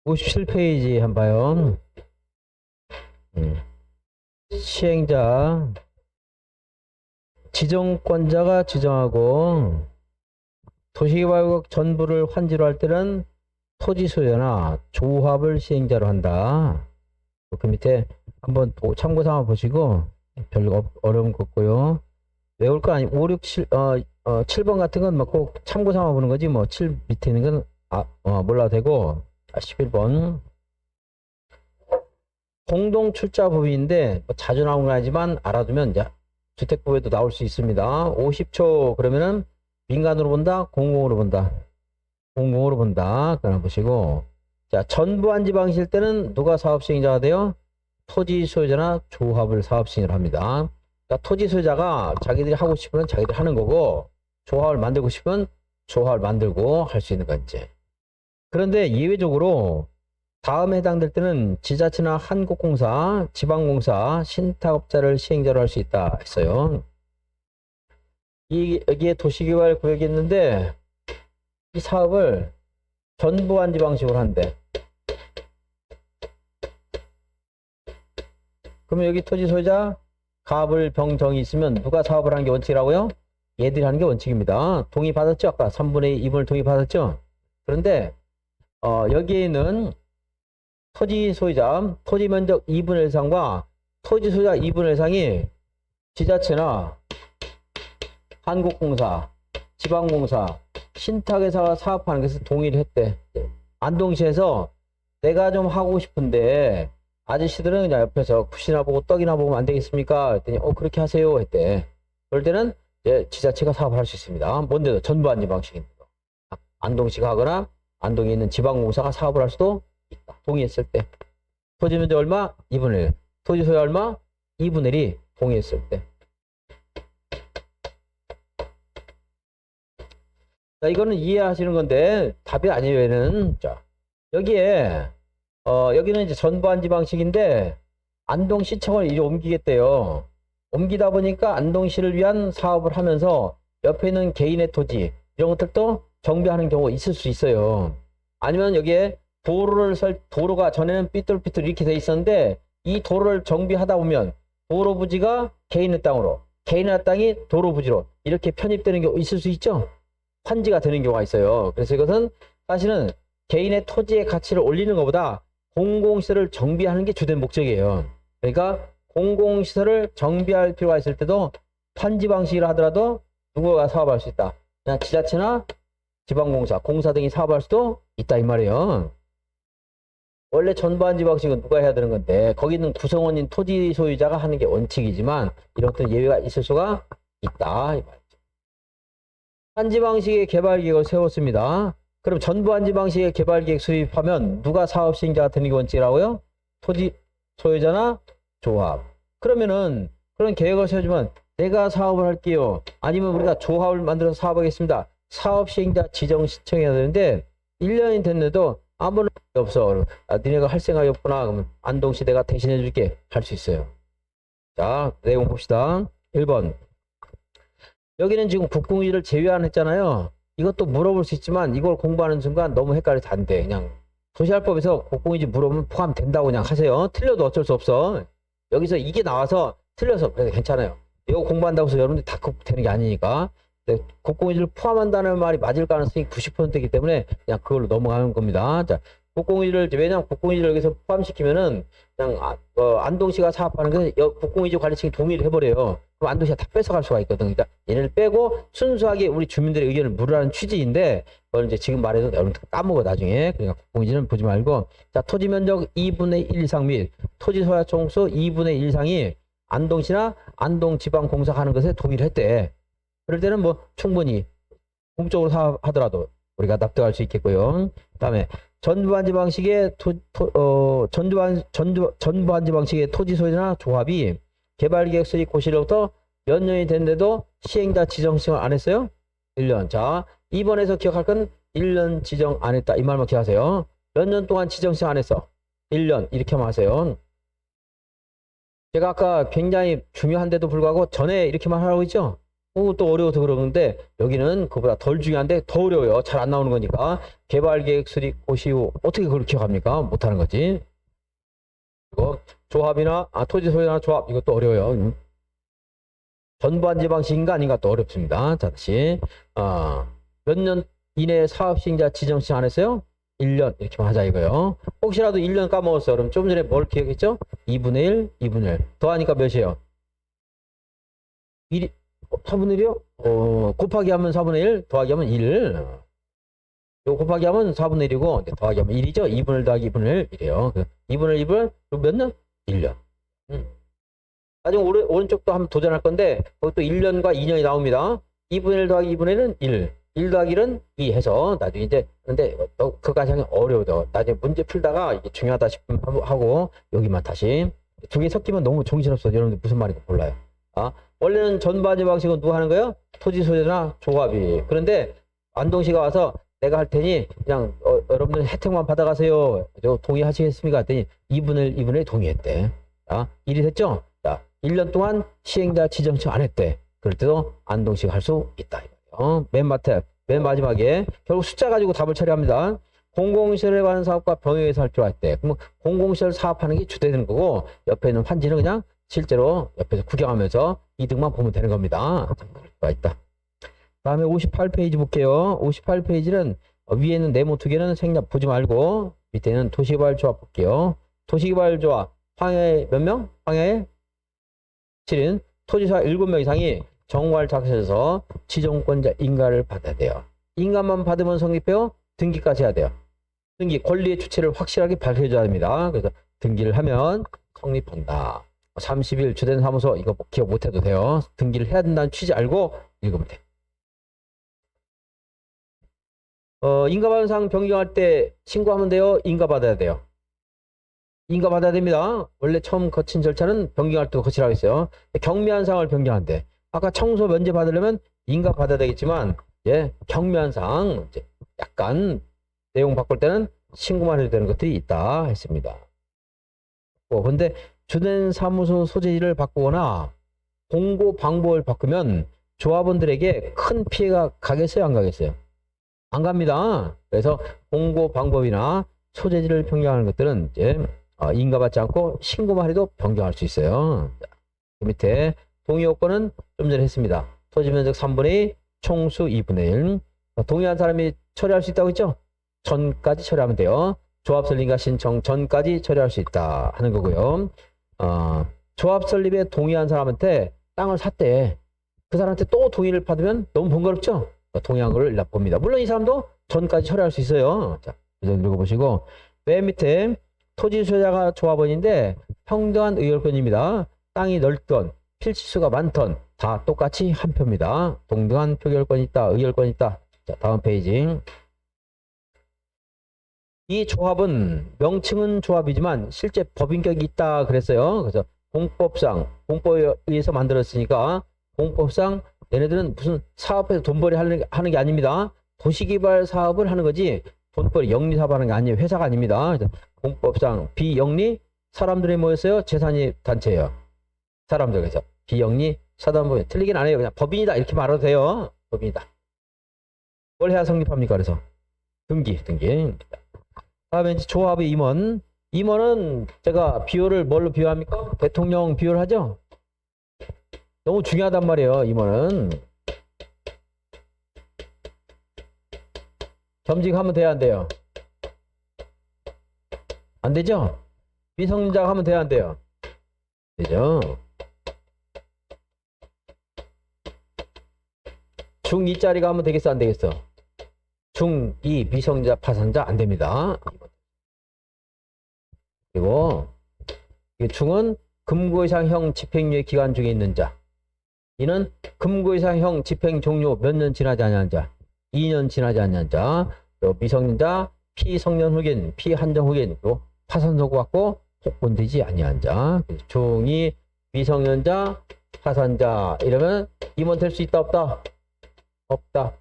57페이지 한번 봐요. 시행자, 지정권자가 지정하고 도시개발국 전부를 환지로 할 때는 토지 소유자나 조합을 시행자로 한다. 그 밑에 한번 참고 삼아 보시고 별로 어려운 거 없고요. 외울 거 아니 5, 6, 7번 같은 건 꼭 참고 삼아 보는 거지 뭐 7 밑에 있는 건 몰라도 되고. 11번 공동 출자 법인인데 뭐 자주 나오는 건 아니지만 알아두면 이제 주택법에도 나올 수 있습니다. 50초 그러면은 민간으로 본다, 공공으로 본다. 공공으로 본다. 그거 보시고. 자, 전부환지 방식일 때는 누가 사업 시행자가 돼요? 토지 소유자나 조합을 사업 시행을 합니다. 그러니까 토지 소유자가 자기들이 하고 싶으면 자기들이 하는 거고, 조합을 만들고 싶으면 조합을 만들고 할 수 있는 건지. 그런데 예외적으로 다음에 해당될 때는 지자체나 한국공사, 지방공사, 신탁업자를 시행자로 할 수 있다 했어요. 여기에 도시개발구역이 있는데 이 사업을 전부환지 방식으로 한대. 그러면 여기 토지 소유자 가불 병정이 있으면 누가 사업을 하는 게 원칙이라고요? 얘들이 하는 게 원칙입니다. 동의 받았죠? 아까 3분의 2분을 동의 받았죠? 그런데 여기에는 토지 소유자, 토지 면적 2분의 1상과 토지 소유자 2분의 1상이 지자체나 한국공사, 지방공사, 신탁회사가 사업하는 것에 동의를 했대. 안동시에서 내가 좀 하고 싶은데 아저씨들은 그냥 옆에서 굿이나 보고 떡이나 보면 안 되겠습니까? 했더니 그렇게 하세요 했대. 그럴 때는 이제 지자체가 사업을 할 수 있습니다. 뭔데도 전부환지 방식인데 안동시가 하거나 안동에 있는 지방공사가 사업을 할 수도 있다. 동의했을 때. 토지 면적 얼마? 2분의 1. 토지 소유 얼마? 2분의 1이 동의했을 때. 자, 이거는 이해하시는 건데 답이 아니에요. 얘는. 자, 여기에 여기는 이제 전부환지 방식인데 안동시청을 이리 옮기겠대요. 옮기다 보니까 안동시를 위한 사업을 하면서 옆에 있는 개인의 토지 이런 것들도 정비하는 경우가 있을 수 있어요. 아니면 여기에 도로가 전에는 삐뚤삐뚤 이렇게 돼 있었는데 이 도로를 정비하다 보면 도로 부지가 개인의 땅으로, 개인의 땅이 도로 부지로 이렇게 편입되는 경우 있을 수 있죠. 환지가 되는 경우가 있어요. 그래서 이것은 사실은 개인의 토지의 가치를 올리는 것보다 공공시설을 정비하는 게 주된 목적이에요. 그러니까 공공시설을 정비할 필요가 있을 때도 환지 방식이라 하더라도 누구가 사업할 수 있다. 그냥 지자체나 지방공사, 공사 등이 사업할 수도 있다 이 말이에요. 원래 전부환지 방식은 누가 해야 되는 건데 거기는 구성원인 토지 소유자가 하는 게 원칙이지만 이런 것들 예외가 있을 수가 있다 이 말이죠. 환지 방식의 개발 계획을 세웠습니다. 그럼 전부환지 방식의 개발 계획 수립하면 누가 사업 시행자가 되는 게 원칙이라고요? 토지 소유자나 조합. 그러면은 그런 계획을 세워주면 내가 사업을 할게요. 아니면 우리가 조합을 만들어서 사업하겠습니다. 사업 시행자 지정 신청해야 되는데 1년이 됐는데도 아무런 없어. 니네가 할 생각이 없구나. 그러면 안동시 내가 대신해 줄게. 할 수 있어요. 자, 내용 봅시다. 1번. 여기는 지금 국공유지를 제외안 했잖아요. 이것도 물어볼 수 있지만 이걸 공부하는 순간 너무 헷갈려서 안 돼. 그냥 도시활법에서 국공유지 물어보면 포함된다고 그냥 하세요. 틀려도 어쩔 수 없어. 여기서 이게 나와서 틀려서 그래도 괜찮아요. 이거 공부한다고 해서 여러분들이 다 되는 게 아니니까. 국공유지를 포함한다는 말이 맞을 가능성이 90%이기 때문에 그냥 그걸로 넘어가는 겁니다. 자, 국공유지를 왜냐면 국공유지를 여기서 포함시키면은 그냥 안동시가 사업하는 게 국공유지 관리층이 동의를 해버려요. 그럼 안동시가 다 뺏어갈 수가 있거든. 그러니까 얘네를 빼고 순수하게 우리 주민들의 의견을 물으라는 취지인데 그걸 이제 지금 말해도 여러분 까먹어 나중에. 그러니까 국공유지는 보지 말고. 자, 토지 면적 2분의 1 이상 및 토지 소유 총수 2분의 1 이상이 안동시나 안동지방공사 하는 것에 동의를 했대. 그럴 때는 뭐 충분히 공적으로 사업하더라도 우리가 납득할 수 있겠고요. 그다음에 전부환지 방식의 전부환지 방식의 토지 소유나 조합이 개발계획 수립 고시로부터 몇 년이 됐는데도 시행자 지정 신청을 안 했어요? 1년. 자, 2번에서 기억할 건 1년 지정 안 했다. 이 말만 기억하세요. 몇 년 동안 지정 신청 안 했어? 1년. 이렇게만 하세요. 제가 아까 굉장히 중요한데도 불구하고 전에 이렇게만 하라고 했죠? 또 어려워서 그러는데 여기는 그보다 덜 중요한데 더 어려워요. 잘 안 나오는 거니까. 개발계획 수립 고시후 어떻게 그걸 기억합니까? 못하는 거지. 그리고 조합이나 토지 소유나 조합 이것도 어려워요. 전부한지 방식인가 아닌가 또 어렵습니다. 자, 다시 몇 년 이내에 사업 시행자 지정 신청 안 했어요? 1년 이렇게만 하자 이거요. 혹시라도 1년 까먹었어. 그럼 좀 전에 뭘 기억했죠? 2분의 1, 2분의 1 더하니까 몇이에요? 1이 4분의 1이요? 곱하기 하면 4분의 1, 더하기 하면 1. 요 곱하기 하면 4분의 1이고 더하기 하면 1이죠. 2분의 1 더하기 2분의 1 이래요. 2분의 1, 2분의 1, 몇 년? 1년. 나중에 오른쪽도 한번 도전할 건데 거기 또 1년과 2년이 나옵니다. 2분의 1 더하기 2분의 1은 1 더하기 1은 2 해서 나중에 이제 근데 또 그까지 하기 어려워요. 나중에 문제 풀다가 이게 중요하다 싶으면 하고 여기만 다시 두 개 섞이면 너무 정신없어. 여러분들 무슨 말인지 몰라요. 원래는 전반지 방식은 누가 하는 거예요? 토지 소유나 조합이. 그런데 안동시가 와서 내가 할 테니 그냥 여러분들 혜택만 받아가세요. 동의하시겠습니까? 했더니 2분의 1, 2분의 1 동의했대. 자, 1이 됐죠? 자, 1년 동안 시행자 지정 신청 안 했대. 그럴 때도 안동시가 할 수 있다. 맨 마지막에 결국 숫자 가지고 답을 처리합니다. 공공시설에 관한 사업과 병행해서 할 줄 알때 그럼 공공시설 사업하는 게 주되는 거고 옆에 있는 환지는 그냥 실제로 옆에서 구경하면서 이득만 보면 되는 겁니다. 있다. 다음에 58페이지 볼게요. 58페이지는 위에는 네모 두 개는 생략 보지 말고 밑에는 도시개발 조합 볼게요. 도시개발 조합 황야에 몇 명? 황야에 7인 토지사 7명 이상이 정보를 작성해서 지정권자 인가를 받아야 돼요. 인가만 받으면 성립해요. 등기까지 해야 돼요. 등기 권리의 주체를 확실하게 밝혀줘야 됩니다. 그래서 등기를 하면 성립한다. 30일 주된 사무소 이거 기억 못해도 돼요. 등기를 해야 된다는 취지 알고 읽으면 돼. 인가받은 사항 변경할 때 신고하면 돼요. 인가받아야 돼요. 인가받아야 됩니다. 원래 처음 거친 절차는 변경할 때도 거치라고 했어요. 경미한 사항을 변경한대. 아까 청소 면제 받으려면 인가받아야 되겠지만 경미한 사항 이제 약간 내용 바꿀 때는 신고만 해도 되는 것들이 있다 했습니다. 근데 주된 사무소 소재지를 바꾸거나 공고 방법을 바꾸면 조합원들에게 큰 피해가 가겠어요? 안 가겠어요? 안 갑니다. 그래서 공고 방법이나 소재지를 변경하는 것들은 이제 인가받지 않고 신고만 해도 변경할 수 있어요. 그 밑에 동의 요건은 좀 전에 했습니다. 토지 면적 3분의 2, 총수 2분의 1. 동의한 사람이 처리할 수 있다고 했죠? 전까지 처리하면 돼요. 조합 설립과 신청 전까지 처리할 수 있다 하는 거고요. 조합 설립에 동의한 사람한테 땅을 샀대. 그 사람한테 또 동의를 받으면 너무 번거롭죠? 동의한 거를 봅니다. 물론 이 사람도 전까지 처리할 수 있어요. 자, 읽어보시고 맨 밑에 토지 소유자가 조합원인데 평등한 의결권입니다. 땅이 넓던 필지수가 많던 다 똑같이 한 표입니다. 동등한 표결권이 있다. 의결권이 있다. 자, 다음 페이지. 이 조합은 명칭은 조합이지만 실제 법인격이 있다 그랬어요. 그래서 공법에 의해서 만들었으니까 공법상 얘네들은 무슨 사업에서 돈벌이 하는 게 아닙니다. 도시개발 사업을 하는 거지 돈벌이 영리 사업하는 게 아니에요. 회사가 아닙니다. 그래서 공법상 비영리 사람들이 모였어요. 재산이 단체예요. 사람들. 그래서 비영리 사단법인 틀리긴 안 해요. 그냥 법인이다 이렇게 말해도 돼요. 법인이다. 뭘 해야 성립합니까? 그래서 등기. 다음에 이제 조합의 임원. 임원은 제가 비율을 뭘로 비유합니까? 대통령 비율 하죠? 너무 중요하단 말이에요. 임원은. 겸직하면 돼야 안 돼요? 안 되죠? 미성년자가 하면 돼야 안 돼요? 되죠? 중2짜리가 하면 되겠어 안 되겠어? 중2 미성년자 파산자 안 됩니다. 그리고 중은 금고이상형 집행유예 기간 중에 있는 자. 이는 금고이상형 집행 종료 몇 년 지나지 않은 자. 2년 지나지 않은 자. 또 미성년자, 피성년 후견, 피한정 후견, 또 파산 선고 받고 복권되지 아니한 자. 중2 미성년자, 파산자 이러면 임원 될 수 있다 없다? 없다.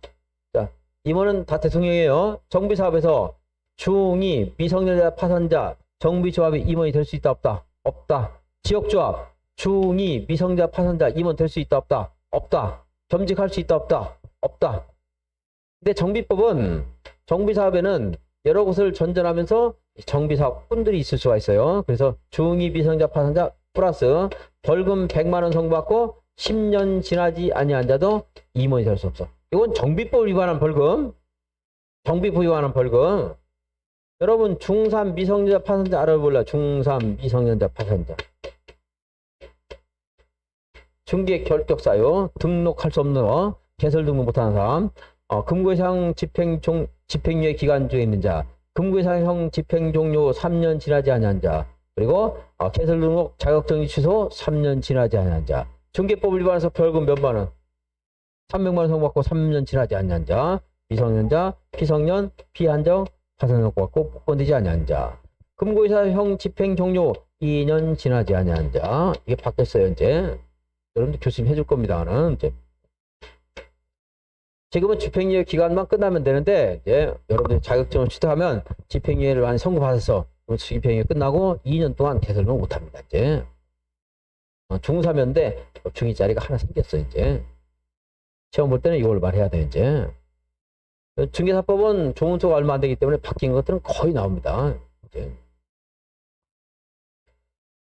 자, 임원은 다 대통령이에요. 정비사업에서 중2 미성년자 파산자 정비조합이 임원이 될 수 있다 없다? 없다. 지역조합 중2 미성년자 파산자 임원 될 수 있다 없다? 없다. 겸직할 수 있다 없다? 없다. 근데 정비법은 정비사업에는 여러 곳을 전전하면서 정비사업꾼들이 있을 수가 있어요. 그래서 중위 비상자 파산자 플러스 벌금 100만 원 선고받고 10년 지나지 아니한 자도 임원이 될 수 없어. 이건 정비법 위반한 벌금. 정비법 위반한 벌금. 여러분 중3 미성년자 파산자 알아볼라. 중3 미성년자 파산자. 중개 결격사유. 등록할 수 없는 개설 등록 못하는 사람. 금고이상 집행유예 기간 중에 있는 자. 금고이상형 집행 종료 3년 지나지 아니한 자. 그리고 개설 등록 자격정지 취소 3년 지나지 아니한 자. 중개법 위반해서 벌금 몇만 원? 300만 원 선고받고 3년 지나지 아니한 자. 미성년자, 피성년, 피한정, 파산 선고받고 복권되지 아니한 자. 금고이사형 집행 종료 2년 지나지 아니한 자. 이게 바뀌었어요 이제. 여러분들 교수님 해줄 겁니다. 이제. 지금은 집행유예 기간만 끝나면 되는데 이제 여러분들 자격증을 취득하면 집행유예를 많이 선고받았어. 그럼 집행유예 끝나고 2년 동안 개설을 못합니다. 이제 중3이었는데 중2 자리가 하나 생겼어. 이제 시험 볼 때는 이걸 말해야 돼. 이제 중개사법은 조문서가 얼마 안 되기 때문에 바뀐 것들은 거의 나옵니다. 이제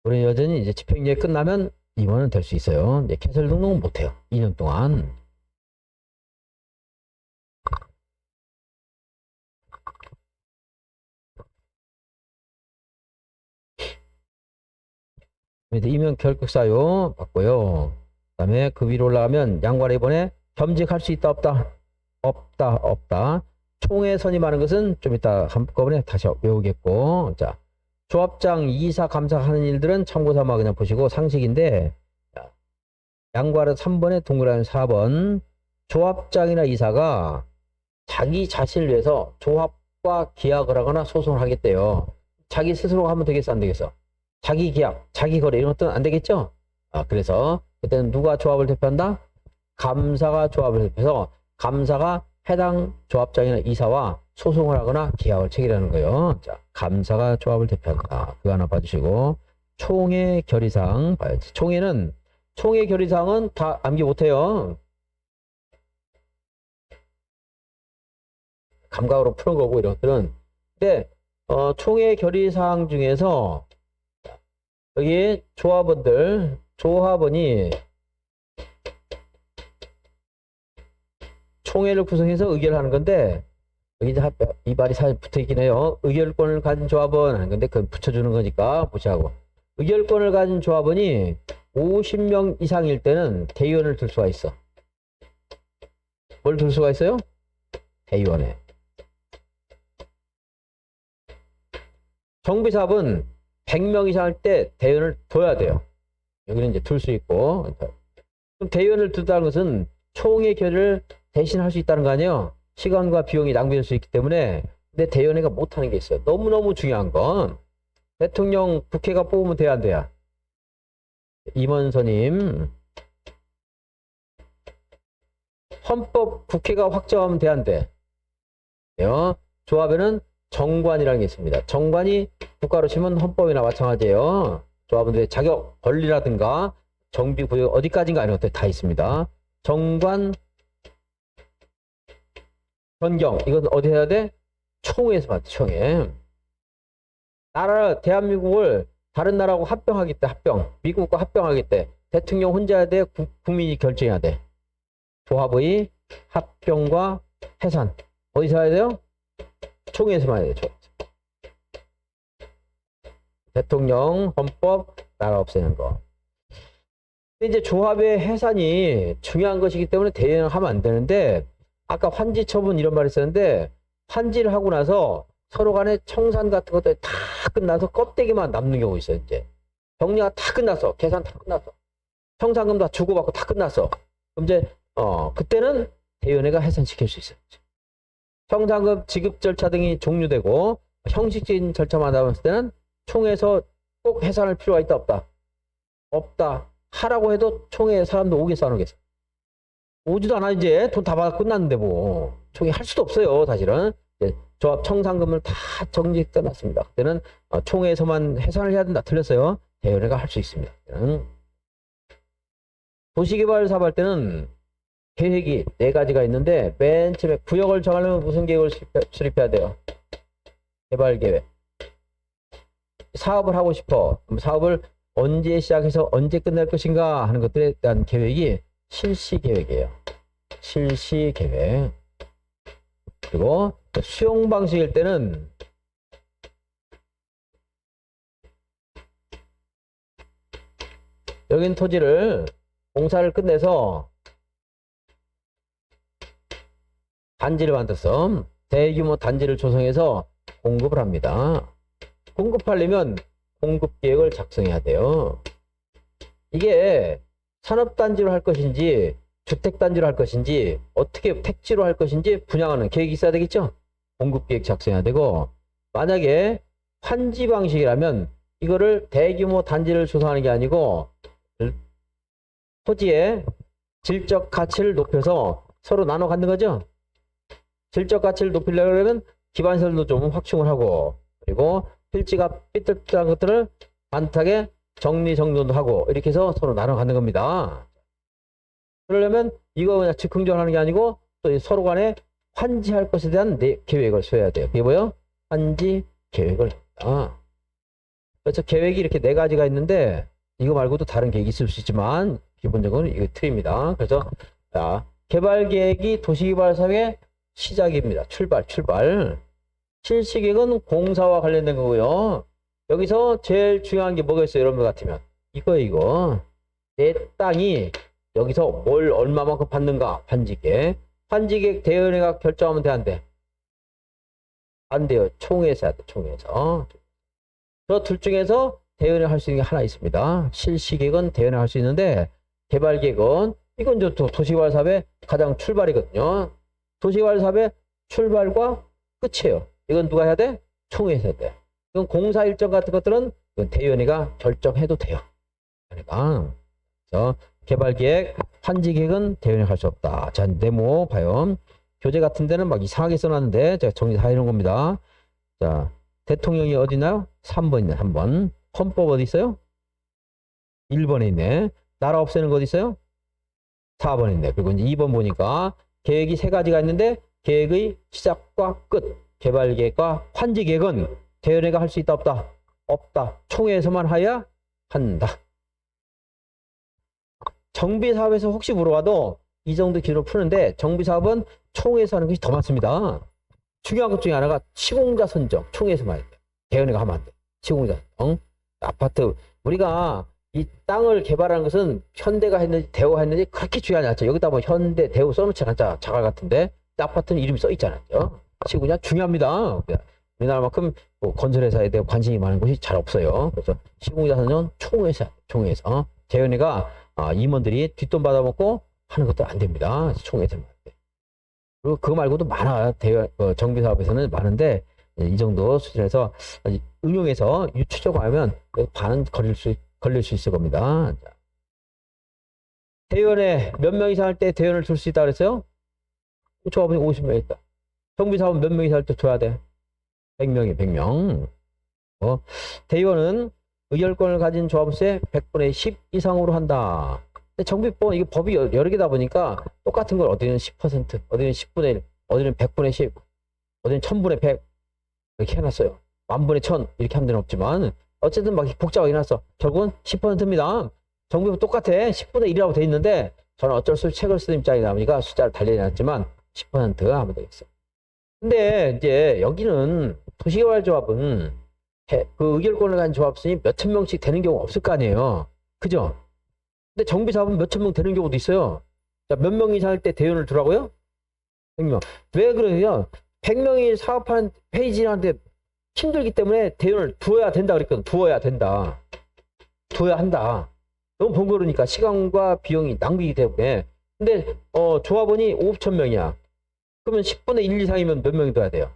우리 여전히 이제 집행유예 끝나면 임원은 될 수 있어요. 이제 개설 등록은 못해요. 2년 동안. 임용 결격사유 맞고요. 그 다음에 그 위로 올라가면 양관에 이번에 겸직할 수 있다 없다? 없다 없다. 총회 선임하는 것은 좀 이따 한꺼번에 다시 외우겠고. 자, 조합장, 이사, 감사 하는 일들은 참고삼아 그냥 보시고 상식인데, 양관은 3번에 동그라미 4번. 조합장이나 이사가 자기 자신을 위해서 조합과 계약을 하거나 소송을 하겠대요. 자기 스스로 하면 되겠어 안 되겠어? 자기 계약, 자기 거래 이런 것들은 안 되겠죠? 그래서 그때는 누가 조합을 대표한다? 감사가 조합을 대표해서 감사가 해당 조합장이나 이사와 소송을 하거나 계약을 체결하는 거예요. 자, 감사가 조합을 대표한다. 그거 하나 봐주시고. 총회 결의사항 봐야지. 총회 결의사항은 다 암기 못해요. 감각으로 푸는 거고 이런 것들은. 근데 총회 결의사항 중에서 여기 조합원이 총회를 구성해서 의결을 하는 건데, 여기 이제 이 말이 사실 붙어 있긴 해요. 의결권을 가진 조합원 하는 건데, 그건 붙여주는 거니까 무시하고. 의결권을 가진 조합원이 50명 이상일 때는 대의원을 들 수가 있어. 뭘 들 수가 있어요? 대의원에. 정비사업은 100명 이상 할 때 대의원을 둬야 돼요. 여기는 이제 둘 수 있고. 그럼 대의원을 둔다는 것은 총회 결의를 대신 할 수 있다는 거 아니에요? 시간과 비용이 낭비될 수 있기 때문에. 근데 대의원회가 못하는 게 있어요. 너무너무 중요한 건 대통령 국회가 뽑으면 돼야 안 돼야? 임원선임. 헌법 국회가 확정하면 돼야 안 돼? 조합에는 정관이라는 게 있습니다. 정관이 국가로 치면 헌법이나 마찬가지예요. 조합원들의 자격, 권리라든가 정비 구역 어디까지인가 이런 것들 다 있습니다. 정관 변경 이건 어디 해야 돼? 총회에서 받지. 총회. 대한민국을 다른 나라하고 합병하기 때 미국과 합병하기 때 대통령 혼자 해야 돼? 국민이 결정해야 돼? 조합의 합병과 해산 어디서 해야 돼요? 총회에서만 해야 돼요. 대통령, 헌법, 나라 없애는 거. 근데 이제 조합의 해산이 중요한 것이기 때문에 대의원을 하면 안 되는데, 아까 환지 처분 이런 말 있었는데, 환지를 하고 나서 서로 간에 청산 같은 것들 다 끝나서 껍데기만 남는 경우 있어요. 이제 정리가 다 끝났어. 계산 다 끝났어. 청산금 다 주고받고 다 끝났어. 그럼 이제 그때는 대의원회가 해산시킬 수 있어요. 청산금 지급 절차 등이 종료되고 형식적인 절차만 남았을 때는 총회에서 꼭 해산할 필요가 있다 없다? 없다. 하라고 해도 총회에 사람도 오겠어 안 오겠어? 오지도 않아. 이제 돈 다 받아 끝났는데 뭐 총회 할 수도 없어요. 사실은 조합 청산금을 다 정지 떠났습니다. 그때는 총회에서만 해산을 해야 된다. 틀렸어요. 대의원회가 할 수 있습니다. 도시개발 사업할 때는 계획이 네 가지가 있는데 맨 처음에 구역을 정하려면 무슨 계획을 수립해야 돼요? 개발 계획. 사업을 하고 싶어. 그럼 사업을 언제 시작해서 언제 끝날 것인가 하는 것들에 대한 계획이 실시 계획이에요. 실시 계획. 그리고 수용 방식일 때는 여긴 토지를 공사를 끝내서 단지를 만들어서 대규모 단지를 조성해서 공급을 합니다. 공급하려면 공급 계획을 작성해야 돼요. 이게 산업단지로 할 것인지 주택단지로 할 것인지 어떻게 택지로 할 것인지 분양하는 계획이 있어야 되겠죠. 공급 계획 작성해야 되고, 만약에 환지 방식이라면 이거를 대규모 단지를 조성하는 게 아니고 토지의 질적 가치를 높여서 서로 나눠 갖는 거죠. 질적 가치를 높이려고 하면 기반설도 좀 확충을 하고, 그리고 필지가 삐뚤삐뚤한 것들을 반듯하게 정리정돈도 하고, 이렇게 해서 서로 나눠 갖는 겁니다. 그러려면 이거 그냥 즉흥적으로 하는 게 아니고 또 서로 간에 환지할 것에 대한 계획을 세워야 돼요. 그게 뭐예요? 환지 계획을 합니다. 그래서 계획이 이렇게 네 가지가 있는데 이거 말고도 다른 계획이 있을 수 있지만 기본적으로 이게 틀입니다. 그래서 개발 계획이 도시개발사업의 시작입니다. 출발. 실시계획은 공사와 관련된 거고요. 여기서 제일 중요한 게 뭐가 있어요? 여러분 같으면 이거 내 땅이 여기서 뭘 얼마만큼 받는가. 환지계획 대의원회가 결정하면 돼, 안 돼? 안 돼요. 총회에서 해야 돼. 총회에서. 저 둘 중에서 대의원회 할 수 있는 게 하나 있습니다. 실시계획은 대의원회 할 수 있는데 개발계획은 이건 저 도시개발 사업의 가장 출발이거든요. 도시개발 사업의 출발과 끝이에요. 이건 누가 해야 돼? 총회에서 해야 돼. 이건 공사 일정 같은 것들은 대의원회가 결정해도 돼요. 그러니까 그래서 개발계획, 환지계획은 대의원회가 할 수 없다. 자, 네모 봐요. 교재 같은 데는 막 이상하게 써놨는데 제가 정리 다 해놓은 겁니다. 자, 대통령이 어디 있나요? 3번 있네. 3번. 헌법 어디 있어요? 1번에 있네. 나라 없애는 거 어디 있어요? 4번에 있네. 그리고 이제 2번 보니까 계획이 세 가지가 있는데 계획의 시작과 끝, 개발계획과 환지계획은 대의원회가 할 수 있다 없다? 없다. 총회에서만 하야 한다. 정비사업에서 혹시 물어봐도 이 정도 기준으로 푸는데 정비사업은 총회에서 하는 것이 더 많습니다. 중요한 것 중에 하나가 시공자 선정. 총회에서만 해야 돼. 대의원회가 하면 안 돼. 시공자 선정. 아파트. 우리가 이 땅을 개발하는 것은 현대가 했는지 대우가 했는지 그렇게 중요하지 않죠. 여기다 뭐 현대, 대우 써놓지 않았잖아. 자갈 같은데. 아파트는 이름이 써 있잖아요. 시공자 중요합니다. 우리나라만큼 뭐 건설회사에 대해 관심이 많은 곳이 잘 없어요. 그래서 시공자 선정은 총회에서. 대의원회가 임원들이 뒷돈 받아먹고 하는 것도 안 됩니다. 총회에서만. 그리고 그거 말고도 많아. 정비사업에서는 많은데 이 정도 수준에서 응용해서 유추적으로 하면 반은 걸릴 수 있을 겁니다. 대의원회 몇 명 이상 할 때 대의원을 둘 수 있다 그랬어요? 조합원이 50명 있다. 정비사업은 몇 명 이상 할 때 줘야 돼? 100명이 100명. 대의원은 의결권을 가진 조합원수의 100분의 10 이상으로 한다. 근데 정비법, 이게 법이 여러 개다 보니까 똑같은 걸 어디는 10%, 어디는 10분의 1, 어디는 100분의 10, 어디는 1000분의 100 이렇게 해놨어요. 1000분의 1000 이렇게 하면 되는 없지만 어쨌든 막 복잡하게 해놨어. 결국은 10%입니다. 정비법 똑같아. 10분의 1이라고 돼 있는데 저는 어쩔 수 없이 책을 쓰는 입장이다 보니까 숫자를 달리해놨지만 10% 하면 되겠어. 근데 이제 여기는 도시개발조합은 그 의결권을 가진 조합원이 몇천 명씩 되는 경우가 없을 거 아니에요. 그죠? 근데 정비사업은 몇천 명 되는 경우도 있어요. 자, 몇 명 이상 할 때 대의원을 두라고요? 100명. 왜 그러냐? 100명이 사업하는 페이지한테 힘들기 때문에 대의원을 두어야 된다 그랬거든. 두어야 된다. 두어야 한다. 너무 번거로우니까 시간과 비용이 낭비이기 때문에. 근데 조합원이 5,000명이야. 그러면 10분의 1 이상이면 몇 명이 돼야 돼요?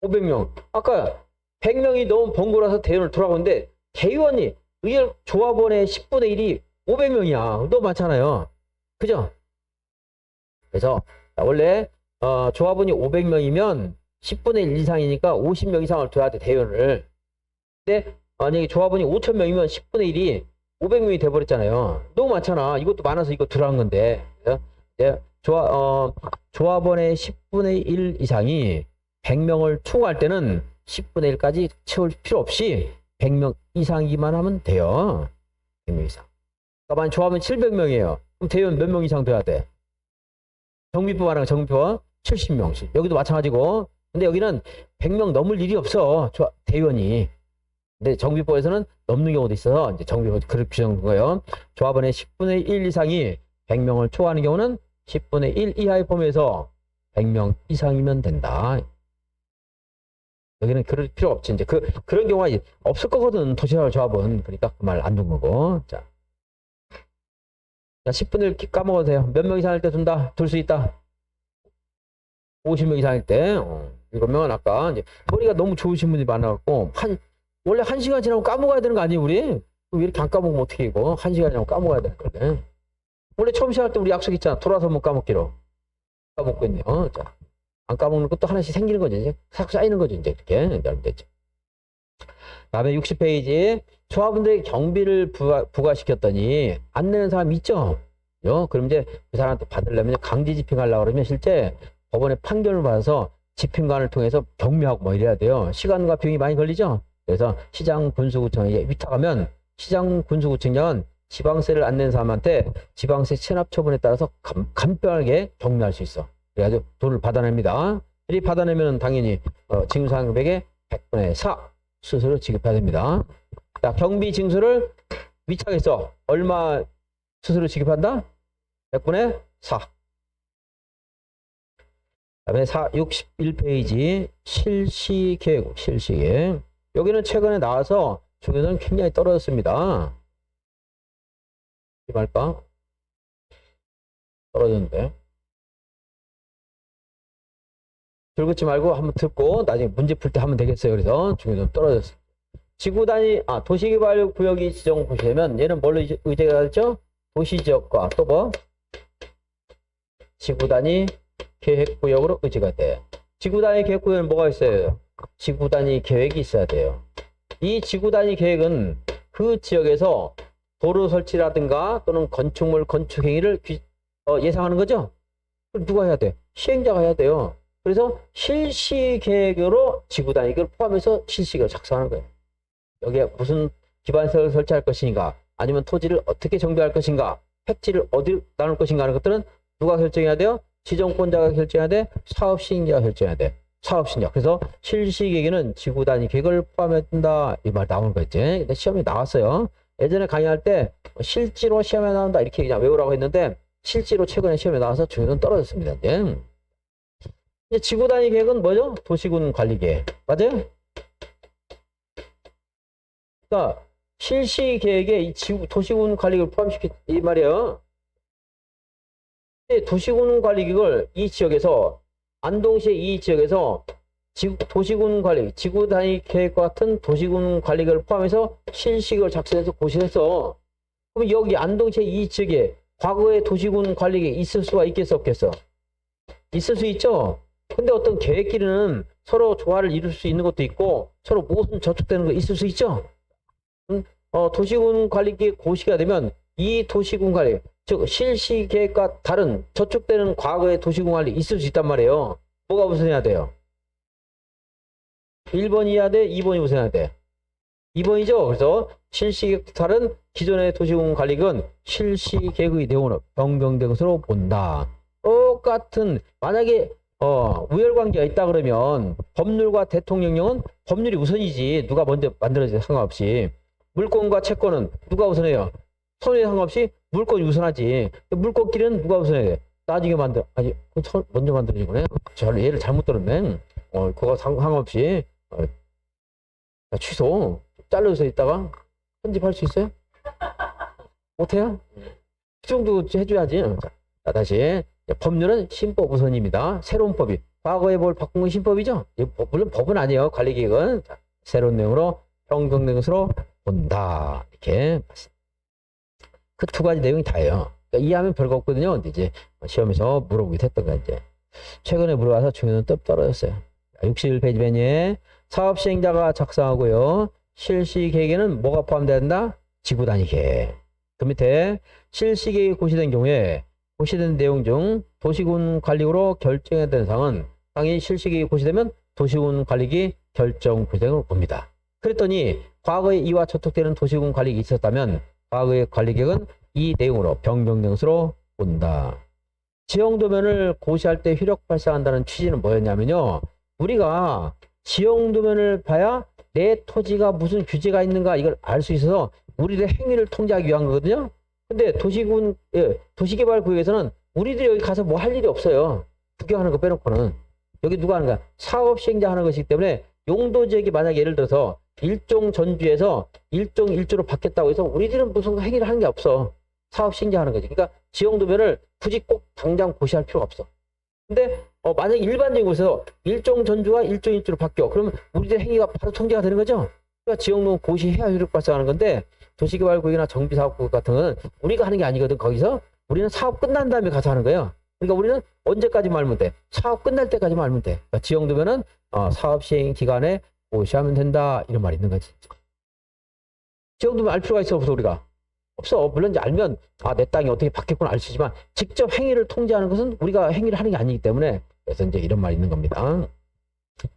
500명. 아까 100명이 너무 번거로워서 대의원을 두라고 했는데 대의원이 의결 조합원의 10분의 1이 500명이야. 너무 많잖아요. 그죠? 그래서 원래 조합원이 500명이면 10분의 1 이상이니까 50명 이상을 둬야 돼, 대의원을. 근데 만약에 조합원이 5,000명이면 10분의 1이 500명이 돼버렸잖아요. 너무 많잖아. 이것도 많아서 이거 두라는 건데. 이제 조합원의 10분의 1 이상이 100명을 추구할 때는 10분의 1까지 채울 필요 없이 100명 이상이기만 하면 돼요. 100명 이상. 그러니까 만약 조합은 700명이에요. 그럼 대의원 몇 명 이상 돼야 돼? 정비법 하는 정비법 70명씩. 여기도 마찬가지고. 근데 여기는 100명 넘을 일이 없어. 대의원이. 근데 정비법에서는 넘는 경우도 있어서 이제 정비법 그렇게 규정한 거예요. 조합원의 10분의 1 이상이 100명을 초과하는 경우는 10분의 1 이하의 범위에서 100명 이상이면 된다. 여기는 그럴 필요 없지. 이제 그런 경우가 이제 없을 거거든. 도시락 조합은. 그러니까 그 말 안 둔 거고. 자, 10분의 1 까먹어도 돼요. 몇 명 이상일 때 둔다? 둘 수 있다. 50명 이상일 때. 7명은 아까 이제 머리가 너무 좋으신 분이 많아갖고 원래 1시간 지나면 까먹어야 되는 거 아니에요, 우리? 왜 이렇게 안 까먹으면 어떻게 이거? 1시간 지나면 까먹어야 되는 거네. 원래 처음 시작할 때 우리 약속 있잖아. 돌아서 못 까먹기로. 까먹고 있네요. 자, 안 까먹는 것도 하나씩 생기는 거지. 이제 싹 쌓이는 거죠. 이제 이렇게 하면 되죠. 다음에 60페이지. 조합원들에게 경비를 부과시켰더니 안 내는 사람 있죠? 그럼 이제 그 사람한테 받으려면 강제 집행하려고 그러면 실제 법원의 판결을 받아서 집행관을 통해서 경미하고 뭐 이래야 돼요. 시간과 비용이 많이 걸리죠? 그래서 시장군수구청에 위탁하면 시장군수구청장은 지방세를 안 낸 사람한테 지방세 체납 처분에 따라서 간편하게 격리할 수 있어. 그래가지고 돈을 받아냅니다. 이 받아내면 당연히 징수상금액의 100분의 4 수수료 지급해야 됩니다. 자, 경비 징수를 위탁해서 얼마 수수료 지급한다? 100분의 4. 다음에 61페이지 실시계획, 실시계획. 여기는 최근에 나와서 중요도는 굉장히 떨어졌습니다. 말까? 떨어졌는데. 들긋지 말고 한번 듣고 나중에 문제 풀 때 하면 되겠어요. 그래서 중요도는 떨어졌어요. 지구 단위, 도시개발구역이 지정 보시면 얘는 뭘로 의제가 됐죠? 도시지역과 또 뭐? 지구 단위 계획구역으로 의제가 돼. 지구 단위 계획구역에는 뭐가 있어요? 지구 단위 계획이 있어야 돼요. 이 지구 단위 계획은 그 지역에서 도로 설치라든가 또는 건축물 건축 행위를 예상하는 거죠? 그럼 누가 해야 돼? 시행자가 해야 돼요. 그래서 실시 계획으로 지구 단위 계획을 포함해서 실시 계획을 작성하는 거예요. 여기에 무슨 기반시설을 설치할 것인가, 아니면 토지를 어떻게 정비할 것인가, 획지를 어디 나눌 것인가 하는 것들은 누가 결정해야 돼요? 지정권자가 결정해야 돼? 사업시행자가 결정해야 돼. 사업시행자. 그래서 실시계획에는 지구 단위 계획을 포함한다. 이 말 나오는 거였지. 근데 시험에 나왔어요. 예전에 강의할 때 실제로 시험에 나온다 이렇게 그냥 외우라고 했는데 실제로 최근에 시험에 나와서 중요도는 떨어졌습니다. 이제 지구 단위 계획은 뭐죠? 도시군 관리 계획. 맞아요? 그러니까 실시 계획에 이 도시군 관리계획을 포함시켰 이 말이에요. 도시군 관리계획을 이 지역에서 안동시의 이 지역에서 도시군 관리, 지구 단위 계획과 같은 도시군 관리계획을 포함해서 실시계획을 작성해서 고시했어. 그럼 여기 안동시의 이 지역에 과거에 도시군 관리계획이 있을 수가 있겠어, 없겠어? 있을 수 있죠. 근데 어떤 계획끼리는 서로 조화를 이룰 수 있는 것도 있고 서로 모순 저촉되는 거 있을 수 있죠. 도시군 관리계획 고시가 되면 이 도시군 관리, 즉 실시 계획과 다른 저촉되는 과거의 도시군 관리 있을 수 있단 말이에요. 뭐가 우선해야 돼요? 1번이 해야 돼? 2번이 우선해야 돼? 2번이죠. 그래서 실시 계획 다른 기존의 도시군 관리계획은 실시 계획의 내용으로 변경된 것으로 본다. 똑같은 만약에 우열관계가 있다 그러면 법률과 대통령령은 법률이 우선이지. 누가 먼저 만들어지든 상관없이. 물권과 채권은 누가 우선해요? 선에 상관없이 물권이 우선하지. 물권끼리는 누가 우선해야 돼? 나중에 먼저 만들어진 거네. 얘를 잘못 들었네. 그거 상관없이 취소. 잘라서 있다가 편집할 수 있어요? 못해요? 그 정도 해줘야지. 자, 다시. 법률은 신법 우선입니다. 새로운 법이. 과거에 뭘 바꾼 건 신법이죠? 물론 법은 아니에요. 관리계획은. 자, 새로운 내용으로 변경된 것으로 본다. 이렇게. 그 두 가지 내용이 다예요. 그러니까 이해하면 별거 없거든요. 근데 이제 시험에서 물어보기도 했던 거 이제. 최근에 물어봐서 중요는 또 떨어졌어요. 61페이지 메뉴에 사업 시행자가 작성하고요. 실시 계획에는 뭐가 포함된다? 지구 단위 계획. 그 밑에 실시 계획이 고시된 경우에 고시된 내용 중 도시군 관리로 결정해야 되는 사항은 당연히 실시기 고시되면 도시군 관리기 결정 규정을 봅니다. 그랬더니 과거에 이와 저촉되는 도시군 관리가 있었다면 과거의 관리객은 이 내용으로 변경령수로 본다. 지형도면을 고시할 때 효력 발생한다는 취지는 뭐였냐면요. 우리가 지형도면을 봐야 내 토지가 무슨 규제가 있는가 이걸 알 수 있어서 우리들의 행위를 통제하기 위한 거거든요. 근데 도시개발구역에서는 우리들이 여기 가서 뭐 할 일이 없어요. 구경하는 거 빼놓고는. 여기 누가 하는 거야? 사업 시행자 하는 것이기 때문에 용도지역이 만약에 예를 들어서 일종 전주에서 일종 일조로 바뀌었다고 해서 우리들은 무슨 행위를 하는 게 없어. 사업 시행자 하는 거지. 그러니까 지형도면을 굳이 꼭 당장 고시할 필요가 없어. 근데 만약에 일반적인 곳에서 일종 전주가 일종 일조로 바뀌어. 그러면 우리들의 행위가 바로 통제가 되는 거죠. 그러니까 지형도면 고시해야 효력 발생하는 건데 도시개발구역이나 정비사업구역 같은 거는 우리가 하는 게 아니거든. 거기서 우리는 사업 끝난 다음에 가서 하는 거예요. 그러니까 우리는 언제까지 말면 돼? 사업 끝날 때까지 말면 돼. 그러니까 지형도면은 사업 시행 기간에 고시하면 된다 이런 말이 있는 거지. 지형도면 알 필요가 있어 없어 우리가? 없어. 물론 이제 알면 내 땅이 어떻게 바뀌었구나 알 수 있지만 직접 행위를 통제하는 것은 우리가 행위를 하는 게 아니기 때문에 그래서 이제 이런 말이 있는 겁니다.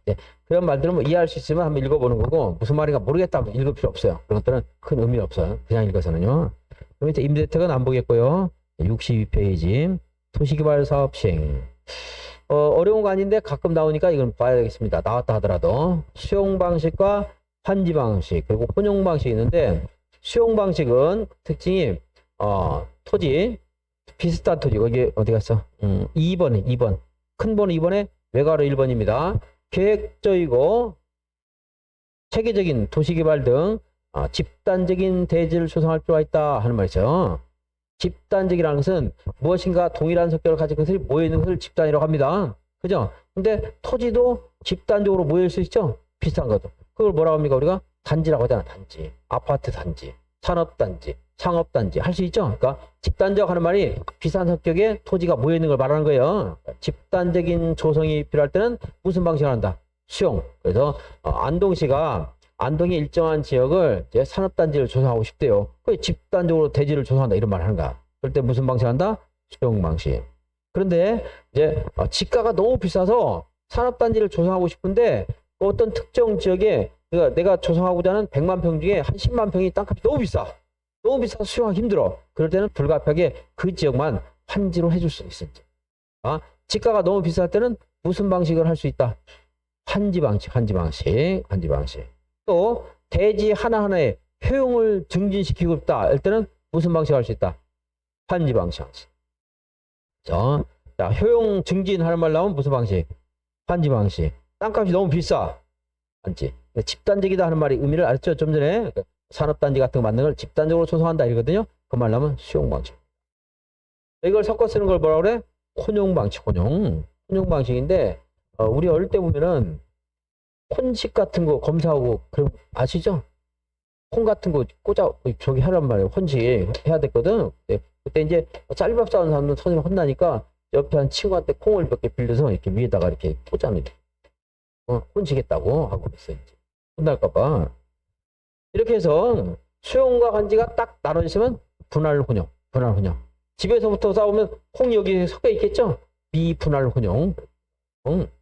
네, 그런 말들은 뭐 이해할 수 있으면 한번 읽어보는 거고 무슨 말인가 모르겠다고 읽을 필요 없어요. 그런 것들은 큰 의미 없어요. 그냥 읽어서는요. 그럼 이제 임대택은 안 보겠고요. 62페이지 도시개발 사업 시행. 어려운 거 아닌데 가끔 나오니까 이건 봐야 되겠습니다. 나왔다 하더라도 수용 방식과 환지 방식 그리고 혼용 방식이 있는데 수용 방식은 특징이 토지 비슷한 토지 여기 어디 갔어? 2번 큰 번호 2번에 외가로 1번입니다. 계획적이고 체계적인 도시개발 등 집단적인 대지를 조성할 필요가 있다 하는 말이죠. 집단적이라는 것은 무엇인가 동일한 성격을 가진 것들이 모여있는 것을 집단이라고 합니다. 그죠? 근데 토지도 집단적으로 모일 수 있죠? 비슷한 것도. 그걸 뭐라고 합니까? 우리가 단지라고 하잖아. 단지. 아파트 단지, 산업단지, 상업단지 할 수 있죠? 그러니까 집단적 하는 말이 비슷한 성격의 토지가 모여있는 걸 말하는 거예요. 집단적인 조성이 필요할 때는 무슨 방식을 한다? 수용. 그래서 안동시가 안동의 일정한 지역을 이제 산업단지를 조성하고 싶대요. 그 집단적으로 대지를 조성한다 이런 말을 하는 거야. 그럴 때 무슨 방식 한다? 수용 방식. 그런데 이제 지가가 너무 비싸서 산업단지를 조성하고 싶은데 어떤 특정 지역에 그러니까 내가 조성하고자 하는 100만 평 중에 한 10만 평이 땅값이 너무 비싸. 너무 비싸서 수용하기 힘들어. 그럴 때는 불가피하게 그 지역만 환지로 해줄 수 있어요. 지가가 너무 비쌀 때는 무슨 방식을 할 수 있다? 환지 방식. 또 대지 하나하나의 효용을 증진시키고 싶다 할 때는 무슨 방식을 할 수 있다? 환지 방식. 자, 효용 증진하는 말 나오면 무슨 방식? 환지 방식. 땅값이 너무 비싸. 환지. 집단적이다 하는 말이 의미를 알았죠? 좀 전에 산업단지 같은 거 만드는 걸 집단적으로 조성한다 이러거든요. 그 말 나오면 수용 방식. 이걸 섞어 쓰는 걸 뭐라 그래? 혼용 방식. 혼용 방식인데 우리 어릴 때 보면은 콘식 같은 거 검사하고 그럼 아시죠? 콩 같은 거 꽂아 저기 하란 말이에요. 혼식 해야 됐거든. 네. 그때 이제 짤밥 싸는 사람은 선생님 혼나니까 옆에 한 친구한테 콩을 몇 개 빌려서 이렇게 위에다가 이렇게 꽂아놓은 혼식했다고 하고 그랬어요. 혼날까봐. 이렇게 해서 수용과 환지가 딱 나눠지면 분할 혼용. 집에서부터 싸우면 콩이 여기 섞여 있겠죠? 미분할 혼용.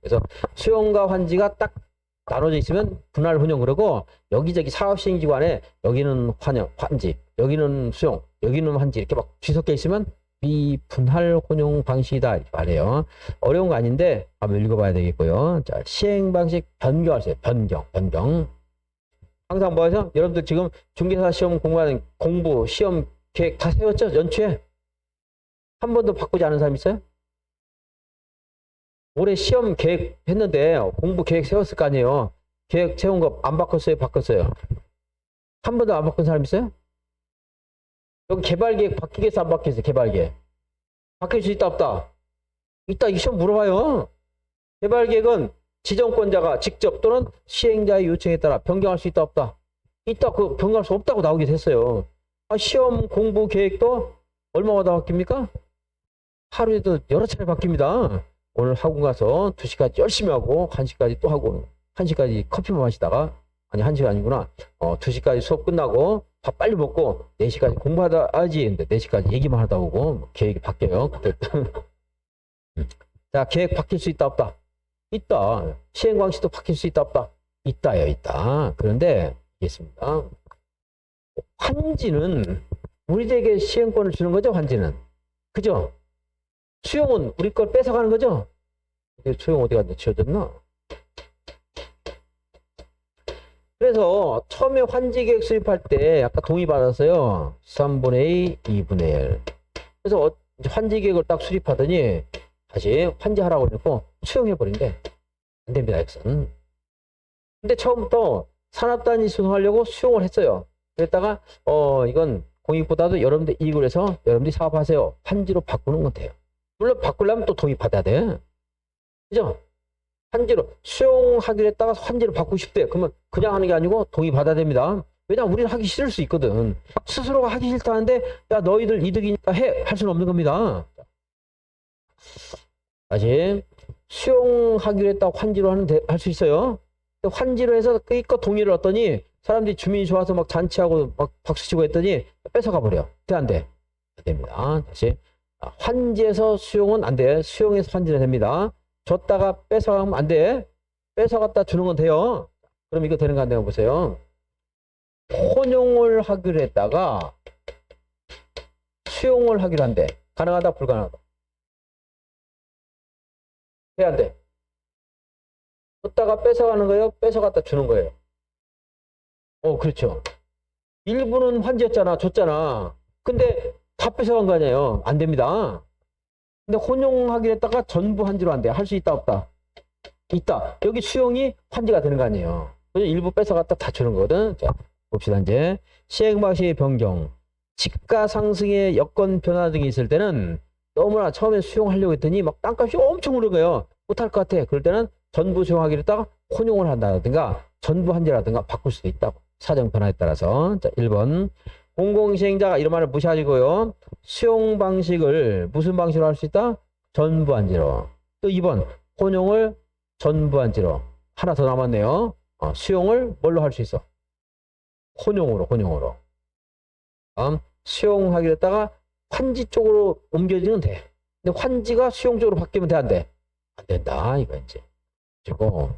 그래서 수용과 환지가 딱 나눠져 있으면 분할 혼용 그러고 여기저기 사업시행기관에 여기는 환지, 여기는 수용, 여기는 환지 이렇게 막 뒤섞여 있으면 미분할 혼용 방식이다 이렇게 말해요. 어려운 거 아닌데 한번 읽어봐야 되겠고요. 자, 시행 방식 변경하세요. 변경. 항상 뭐 하죠? 여러분들 지금 중개사 시험 공부하는 공부 시험 계획 다 세웠죠? 연초에 한 번도 바꾸지 않은 사람 있어요? 올해 시험 계획 했는데 공부 계획 세웠을 거 아니에요. 계획 세운 거 안 바꿨어요? 바꿨어요? 한 번도 안 바꾼 사람 있어요? 여기 개발 계획 바뀌겠어? 안 바뀌겠어? 개발 계획 바뀔 수 있다 없다? 있다. 이 시험 물어봐요. 개발 계획은 지정권자가 직접 또는 시행자의 요청에 따라 변경할 수 있다 없다? 있다. 그 변경할 수 없다고 나오게 됐어요. 시험 공부 계획도 얼마마다 바뀝니까? 하루에도 여러 차례 바뀝니다. 오늘 학원 가서 2시까지 열심히 하고 1시까지 또 하고 1시까지 커피만 마시다가 아니 1시가 아니구나. 2시까지 수업 끝나고 밥 빨리 먹고 4시까지 공부하다지. 근데 4시까지 얘기만 하다 오고 뭐 계획이 바뀌어요. 그때. 자, 계획 바뀔 수 있다 없다? 있다. 시행 방식도 바뀔 수 있다 없다? 있다요, 있다. 그런데 있겠습니다. 환지는 우리에게 시행권을 주는 거죠, 환지는. 그죠? 수용은 우리 걸 뺏어가는 거죠? 수용 어디 갔나? 지워졌나? 그래서 처음에 환지 계획 수립할 때 아까 동의 받았어요. 3분의 2, 2분의 1. 그래서 환지 계획을 딱 수립하더니 다시 환지하라고 그러고 수용해버린대. 안 됩니다, 이것은. 근데 처음부터 산업단위 수용하려고 수용을 했어요. 그랬다가 이건 공익보다도 여러분들 이익을 해서 여러분들이 사업하세요. 환지로 바꾸는 건 돼요. 물론 바꾸려면 또 동의 받아야 돼. 그죠? 환지로 수용하기로 했다가 환지로 바꾸고 싶대. 그러면 그냥 하는 게 아니고 동의 받아야 됩니다. 왜냐면 우리는 하기 싫을 수 있거든. 스스로가 하기 싫다는데 야 너희들 이득이니까 해! 할 수는 없는 겁니다. 다시 수용하기로 했다고 환지로 할 수 있어요. 환지로 해서 끄이껏 동의를 얻더니 사람들이 주민이 좋아서 막 잔치하고 막 박수치고 했더니 뺏어가 버려. 돼, 안 돼? 안 됩니다. 다시 환지에서 수용은 안 돼. 수용해서 환지는 됩니다. 줬다가 뺏어가면 안 돼. 뺏어갔다 주는 건 돼요. 그럼 이거 되는 거 안 되는 거 보세요. 혼용을 하기로 했다가 수용을 하기로 한대. 가능하다, 불가능하다? 돼, 안 돼? 줬다가 뺏어가는 거예요? 뺏어갔다 주는 거예요? 그렇죠. 일부는 환지였잖아, 줬잖아. 근데 다 뺏어간 거 아니에요? 안 됩니다. 근데 혼용하기로 했다가 전부 환지로 안 돼. 할 수 있다, 없다? 있다. 여기 수용이 환지가 되는 거 아니에요. 그래서 일부 뺏어갔다 다 주는 거거든. 자, 봅시다, 이제. 시행 방식의 변경. 지가 상승의 여건 변화 등이 있을 때는 너무나 처음에 수용하려고 했더니 막 땅값이 엄청 오른 거예요. 못할 것 같아. 그럴 때는 전부 수용하기로 했다가 혼용을 한다든가 전부 환지라든가 바꿀 수도 있다고. 사정 변화에 따라서. 자, 1번. 공공시행자가 이런 말을 무시하시고요. 수용 방식을 무슨 방식으로 할 수 있다? 전부 환지로. 또 2번. 혼용을 전부 환지로. 하나 더 남았네요. 수용을 뭘로 할 수 있어? 혼용으로. 수용하기로 했다가 환지 쪽으로 옮겨지면 돼. 근데 환지가 수용 쪽으로 바뀌면 돼, 안 돼? 안 된다, 이거 이제. 그리고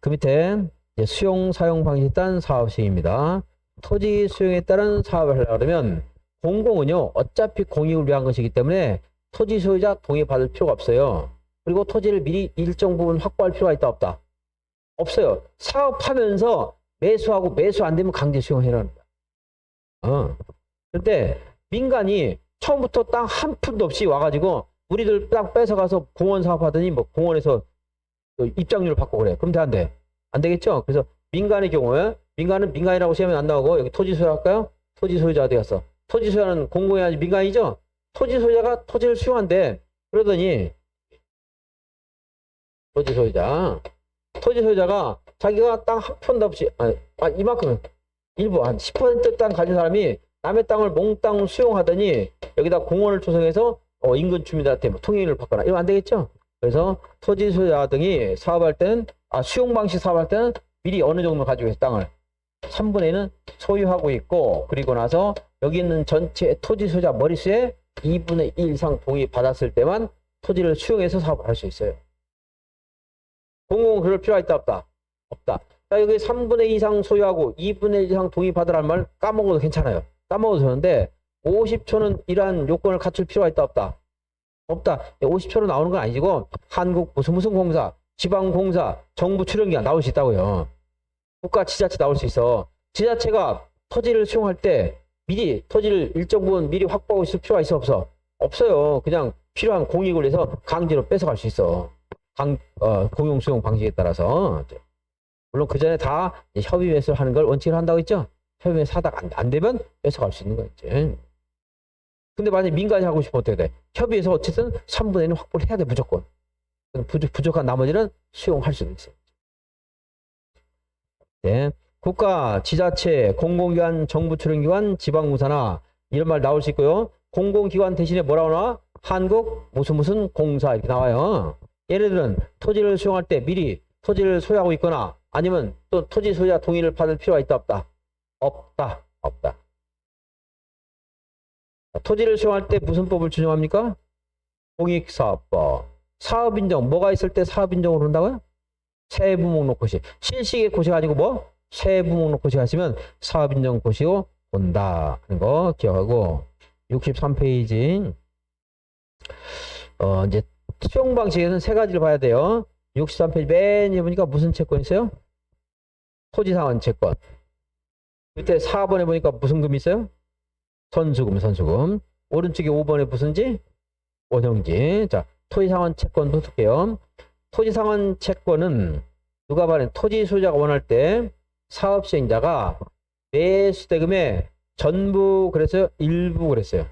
그 밑에 이제 수용 사용 방식에 따른 사업시행입니다. 토지 수용에 따른 사업을 하려고 그러면 공공은요 어차피 공익을 위한 것이기 때문에 토지 소유자 동의 받을 필요가 없어요. 그리고 토지를 미리 일정 부분 확보할 필요가 있다 없다? 없어요. 사업하면서 매수하고 매수 안 되면 강제 수용해라는 거야. 그런데 민간이 처음부터 땅 한 푼도 없이 와가지고 우리들 땅 뺏어가서 공원 사업하더니 뭐 공원에서 입장료를 받고 그래. 그럼 돼, 안 돼? 안 되겠죠? 그래서 민간의 경우에 민간은 민간이라고 시험에 안 나오고 여기 토지 소유 할까요? 토지 소유자 어디 갔어? 토지 소유자는 공공이 아니지 민간이죠? 토지 소유자가 토지를 수용한대. 그러더니 토지 소유자가 자기가 땅 한 푼도 없이 이만큼 일부 한 10% 땅 가진 사람이 남의 땅을 몽땅 수용하더니 여기다 공원을 조성해서 인근 주민들한테 뭐 통행료를 받거나 이러면 안 되겠죠? 그래서 토지 소유자 등이 사업할 때는 수용 방식 사업할 때는 미리 어느 정도 가지고 있어 땅을 3분의 1은 소유하고 있고 그리고 나서 여기 있는 전체 토지 소유자 머릿수에 2분의 1 이상 동의 받았을 때만 토지를 수용해서 사업을 할 수 있어요. 공공은 그럴 필요가 있다 없다? 없다. 자, 여기 3분의 2 이상 소유하고 2분의 1 이상 동의 받으라는 말 까먹어도 괜찮아요. 까먹어도 되는데 50초는 이러한 요건을 갖출 필요가 있다 없다? 없다. 50초로 나오는 건 아니고 한국 무슨 공사, 지방공사, 정부 출연기가 나올 수 있다고요. 국가 지자체 나올 수 있어. 지자체가 토지를 수용할 때 미리 토지를 일정 부분 미리 확보하고 있을 필요가 있어 없어? 없어요. 그냥 필요한 공익을 위해서 강제로 뺏어갈 수 있어. 공용 수용 방식에 따라서. 물론 그 전에 다 협의 매수를 하는 걸 원칙으로 한다고 했죠. 협의 매수 하다가 안 되면 뺏어갈 수 있는 거였지. 근데 만약에 민간이 하고 싶으면 어떻게 돼? 협의해서 어쨌든 3분의 1은 확보를 해야 돼 무조건. 부족한 나머지는 수용할 수도 있어요. 네. 국가, 지자체, 공공기관, 정부 출연기관, 지방공사나 이런 말 나올 수 있고요. 공공기관 대신에 뭐라고 나와? 한국 무슨 공사 이렇게 나와요. 얘네들은 토지를 수용할 때 미리 토지를 소유하고 있거나 아니면 또 토지 소유자 동의를 받을 필요가 있다 없다? 없다. 없다. 토지를 수용할 때 무슨 법을 준용합니까? 공익사업법. 사업인정. 뭐가 있을 때 사업인정을 한다고요? 세부목록고시. 실시의 고시가 아니고 뭐? 세부목록고시 하시면 사업인정 고시로 온다 하는 거 기억하고 63페이지 이제 수용 방식에서는 세 가지를 봐야 돼요. 63페이지 맨 위에 보니까 무슨 채권 있어요? 토지상환 채권. 밑에 4번에 보니까 무슨 금 있어요? 선수금, 선수금. 오른쪽에 5번에 무슨지? 원형지. 자, 토지상환 채권도 볼게요. 토지상환 채권은 누가 발행? 토지 소유자가 원할 때 사업 시행자가 매수대금의 전부 그랬어요? 일부 그랬어요.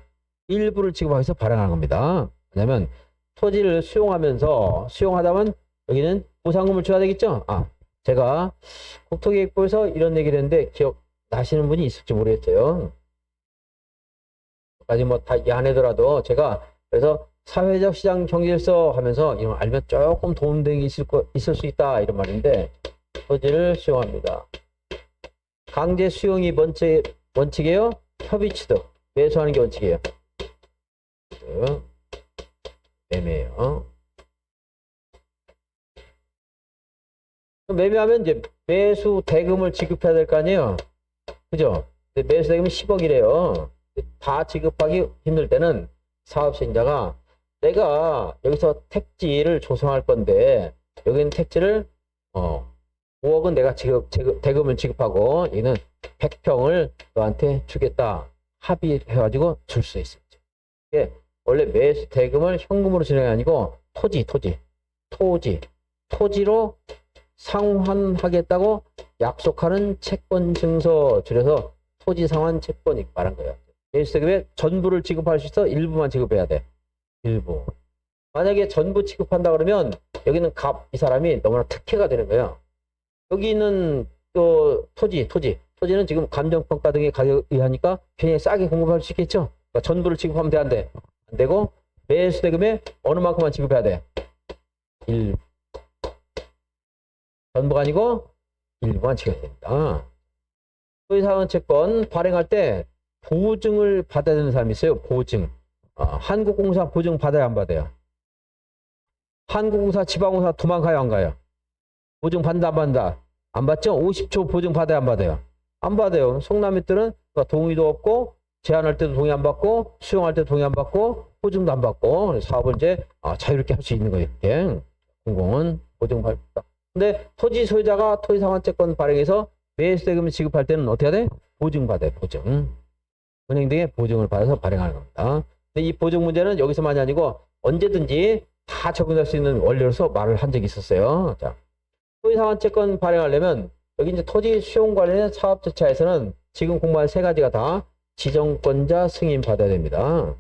일부를 지급하면서 발행하는 겁니다. 왜냐면 토지를 수용하다면 여기는 보상금을 줘야 되겠죠? 제가 국토기획부에서 이런 얘기를 했는데 기억나시는 분이 있을지 모르겠어요. 까지 뭐 다 이해 안 하더라도 제가 그래서 사회적 시장 경제질서 하면서 이런 알면 조금 도움되는 게 있을 수 있다 이런 말인데 토지를 수용합니다. 강제 수용이 원칙이에요. 협의 취득 매수하는 게 원칙이에요. 매매예요. 매매하면 이제 매수 대금을 지급해야 될 거 아니에요. 그죠? 매수 대금이 10억이래요. 다 지급하기 힘들 때는 사업 시행자가 내가 여기서 택지를 조성할 건데 여기는 택지를 5억은 내가 대금을 지급하고 얘는 100평을 너한테 주겠다 합의해가지고 줄 수 있어요. 이게 원래 매수 대금을 현금으로 주는 게 아니고 토지로 상환하겠다고 약속하는 채권 증서 줄여서 토지 상환 채권이 말한 거예요. 매수 대금의 전부를 지급할 수 있어 일부만 지급해야 돼. 일부. 만약에 전부 지급한다 그러면 여기는 이 사람이 너무나 특혜가 되는 거예요. 여기 있는 또 토지는 지금 감정평가 등의 가격에 의하니까 굉장히 싸게 공급할 수 있겠죠. 그러니까 전부를 지급하면 돼, 안 돼? 안 되고 매수 대금의 어느 만큼만 지급해야 돼? 일부. 전부가 아니고 일부만 지급해야 된다. 토지상환 채권 발행할 때 보증을 받아야 되는 사람이 있어요. 보증. 한국공사 보증 받아야 안 받아요? 한국공사, 지방공사 도망가요, 안 가요? 보증 받는다, 안 받는다? 안 받죠? 50초 보증 받아야 안 받아요? 안 받아요. 송남매들은 동의도 없고 제한할 때도 동의 안 받고 수용할 때도 동의 안 받고 보증도 안 받고 사업을 이제 자유롭게 할 수 있는 거예요. 이렇게. 공공은 보증 받다. 근데 토지 소유자가 토지상환채권 발행해서 매수대금을 지급할 때는 어떻게 해야 돼? 보증 받아요. 보증. 은행 등의 보증을 받아서 발행하는 겁니다. 근데 이 보증 문제는 여기서만이 아니고 언제든지 다 적용할 수 있는 원리로서 말을 한 적이 있었어요. 자, 토지상환채권 발행하려면 여기 이제 토지 수용 관련된 사업 절차에서는 지금 공부한 세 가지가 다 지정권자 승인 받아야 됩니다.